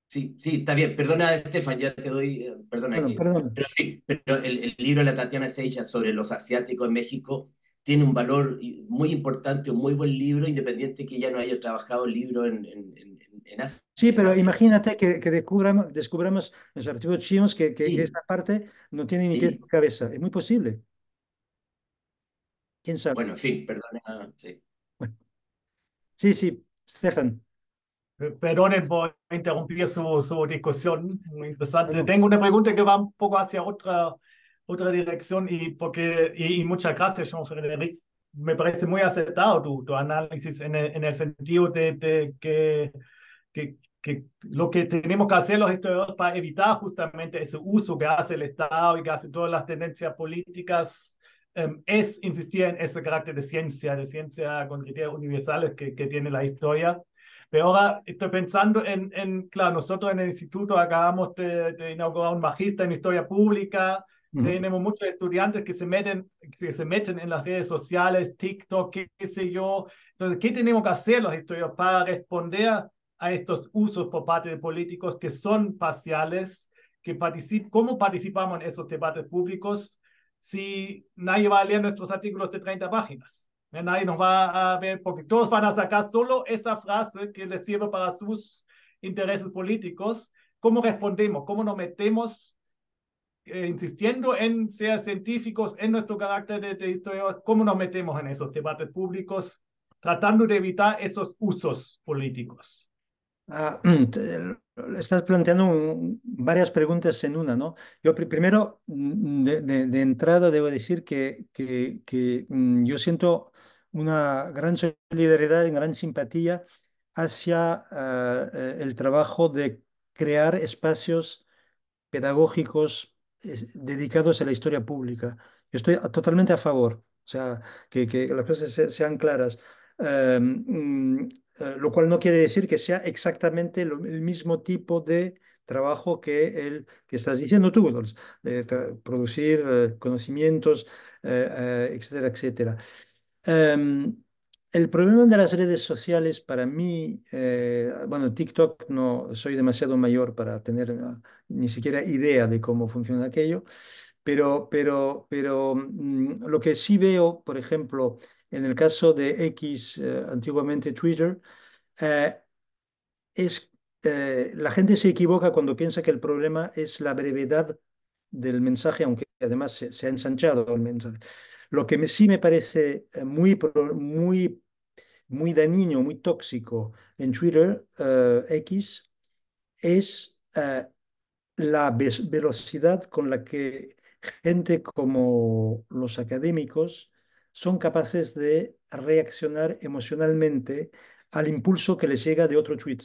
sí, sí, está bien. Perdona, Estefan, ya te doy, perdona Bueno, que... perdón. Pero, en fin, pero el libro de la Tatiana Seixas sobre los asiáticos en México tiene un valor muy importante, un muy buen libro, independiente que ya no haya trabajado el libro en Sí, Asia. pero imagínate que descubramos en los archivos chinos que Sí, esta parte no tiene ni pies ni sí. cabeza. Es muy posible. ¿Quién sabe? Bueno, en fin, perdona. Sí. Bueno, sí, sí, Stefan. Perdonen por interrumpir su discusión, muy No, interesante. no. Tengo una pregunta que va un poco hacia otra dirección y muchas gracias, Jean-Frédéric. Me parece muy acertado tu análisis en el sentido de que que lo que tenemos que hacer los historiadores para evitar justamente ese uso que hace el Estado y que hace todas las tendencias políticas es insistir en ese carácter de ciencia con criterios universales que tiene la historia. Pero ahora estoy pensando claro, nosotros en el instituto acabamos de inaugurar un magíster en historia pública, Ujú. tenemos muchos estudiantes que se meten en las redes sociales, TikTok, qué sé yo. Entonces, ¿qué tenemos que hacer los historiadores para responder a estos usos por parte de políticos que son parciales, cómo participamos en esos debates públicos si nadie va a leer nuestros artículos de 30 páginas? Nadie nos va a ver, porque todos van a sacar solo esa frase que les sirve para sus intereses políticos. ¿Cómo respondemos? ¿Cómo nos metemos insistiendo en ser científicos, en nuestro carácter de historiadores? ¿Cómo nos metemos en esos debates públicos tratando de evitar esos usos políticos? Ah, estás planteando varias preguntas en una, ¿no? Yo primero, de entrada, debo decir que yo siento una gran solidaridad y gran simpatía hacia el trabajo de crear espacios pedagógicos dedicados a la historia pública. Yo estoy totalmente a favor, o sea, que las cosas sean claras. Lo cual no quiere decir que sea exactamente el mismo tipo de trabajo que el que estás diciendo tú, de producir conocimientos, etcétera, etcétera. Em, el problema de las redes sociales para mí, bueno, TikTok no soy demasiado mayor para tener ni siquiera idea de cómo funciona aquello, pero lo que sí veo, por ejemplo, en el caso de X, antiguamente Twitter, eh, es la gente se equivoca cuando piensa que el problema es la brevedad del mensaje, aunque además se ha ensanchado el mensaje. Lo que sí me parece muy dañino, muy tóxico en Twitter X es la velocidad con la que gente como los académicos son capaces de reaccionar emocionalmente al impulso que les llega de otro tweet.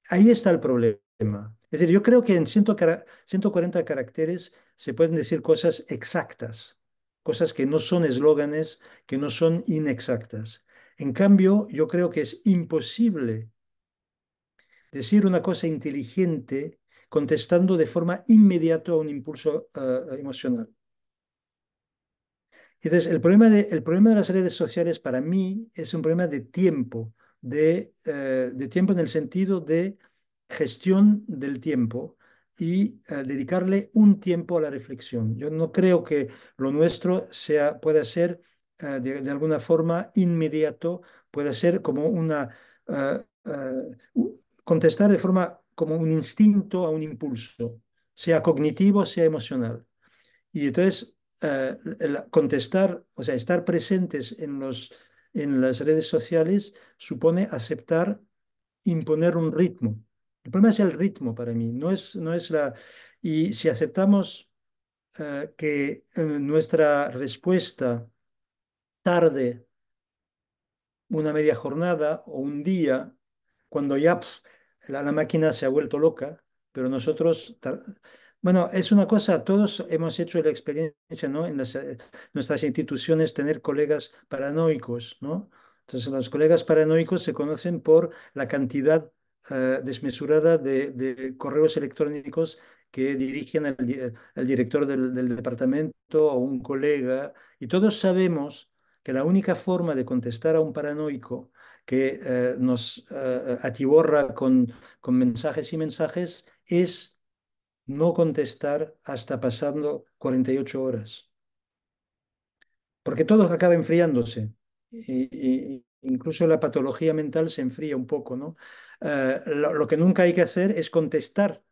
Ahí está el problema. Es decir, yo creo que en 140 caracteres se pueden decir cosas exactas, cosas que no son eslóganes, que no son inexactas. En cambio, yo creo que es imposible decir una cosa inteligente contestando de forma inmediata a un impulso emocional. Entonces, el problema de las redes sociales para mí es un problema de tiempo en el sentido de gestión del tiempo y dedicarle un tiempo a la reflexión. Yo no creo que lo nuestro pueda ser de alguna forma inmediato, pueda ser como eh, contestar de forma como un instinto a un impulso, sea cognitivo, sea emocional. Y entonces, contestar, o sea, estar presentes en las redes sociales supone aceptar, imponer un ritmo. El problema es el ritmo para mí, no es la... Y si aceptamos que nuestra respuesta tarde una media jornada o un día, cuando ya la máquina se ha vuelto loca, pero nosotros, bueno, es una cosa, todos hemos hecho la experiencia, ¿no? En nuestras instituciones tener colegas paranoicos, ¿no? Entonces, los colegas paranoicos se conocen por la cantidad desmesurada de correos electrónicos que dirigen al director del departamento o un colega, y todos sabemos que la única forma de contestar a un paranoico que nos atiborra con mensajes y mensajes es no contestar hasta pasando 48 horas, porque todo acaba enfriándose. Incluso la patología mental se enfría un poco, ¿no? Lo que nunca hay que hacer es contestar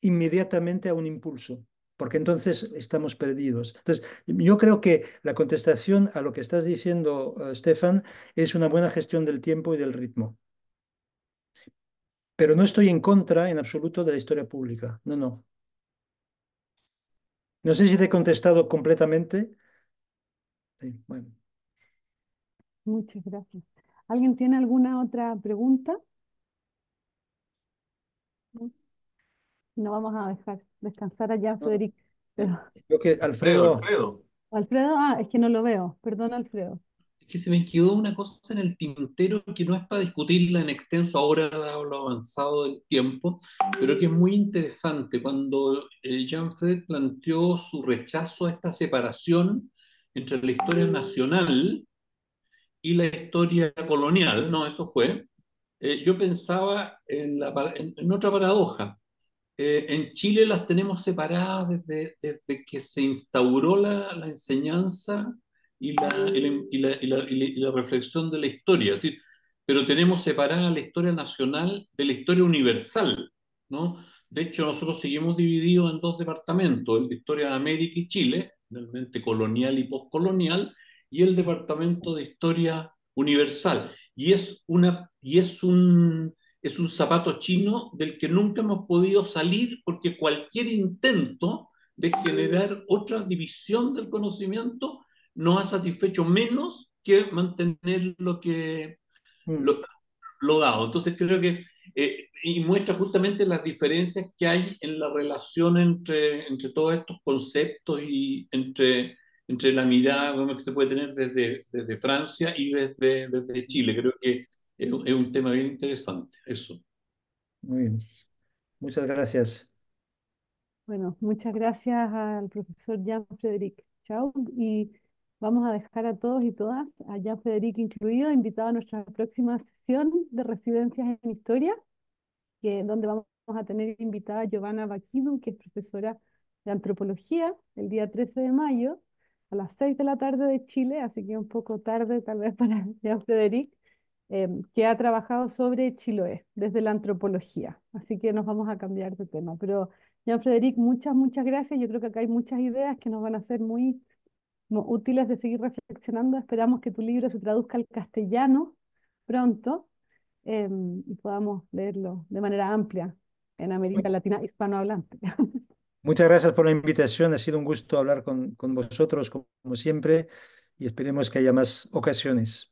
inmediatamente a un impulso, porque entonces estamos perdidos. Entonces, yo creo que la contestación a lo que estás diciendo, Stefan, es una buena gestión del tiempo y del ritmo. Pero no estoy en contra en absoluto de la historia pública. No, no. No sé si te he contestado completamente. Sí, bueno. Muchas gracias. ¿Alguien tiene alguna otra pregunta? No vamos a dejar descansar allá, No, Federico. Pero, Creo que Alfredo, Alfredo, Alfredo. Alfredo, es que no lo veo. Perdón, Alfredo. Es que se me quedó una cosa en el tintero que no es para discutirla en extenso ahora, dado lo avanzado del tiempo, pero que es muy interesante. Cuando Jean Fred planteó su rechazo a esta separación entre la historia nacional y la historia colonial, ¿no? Eso fue. Yo pensaba en otra paradoja. En Chile las tenemos separadas desde que se instauró la enseñanza y la reflexión de la historia. Es decir, pero tenemos separada la historia nacional de la historia universal, ¿no? De hecho, nosotros seguimos divididos en dos departamentos, el de Historia de América y Chile, realmente colonial y postcolonial, y el departamento de Historia Universal. Y es un zapato chino del que nunca hemos podido salir porque cualquier intento de generar otra división del conocimiento nos ha satisfecho menos que mantener mm, lo, lo dado. Entonces creo que, y muestra justamente las diferencias que hay en la relación entre todos estos conceptos y entre la mirada, bueno, que se puede tener desde Francia y desde Chile. Creo que es un tema bien interesante, eso. muy bien. Muchas gracias. Bueno, muchas gracias al profesor Jean-Frédéric Chau y vamos a dejar a todos y todas, a Jean-Frédéric incluido, invitado a nuestra próxima sesión de residencias en historia, donde vamos a tener invitada a Giovanna Baquino, que es profesora de antropología, el día 13 de mayo a las 6 de la tarde de Chile, así que un poco tarde tal vez para Jean-Frédéric, que ha trabajado sobre Chiloé desde la antropología. Así que nos vamos a cambiar de tema. Pero, Jean-Frédéric, muchas, muchas gracias. Yo creo que acá hay muchas ideas que nos van a ser muy útiles de seguir reflexionando. Esperamos que tu libro se traduzca al castellano pronto, y podamos leerlo de manera amplia en Muy- América Latina hispanohablante. Muchas gracias por la invitación. Ha sido un gusto hablar con vosotros, como siempre, y esperemos que haya más ocasiones.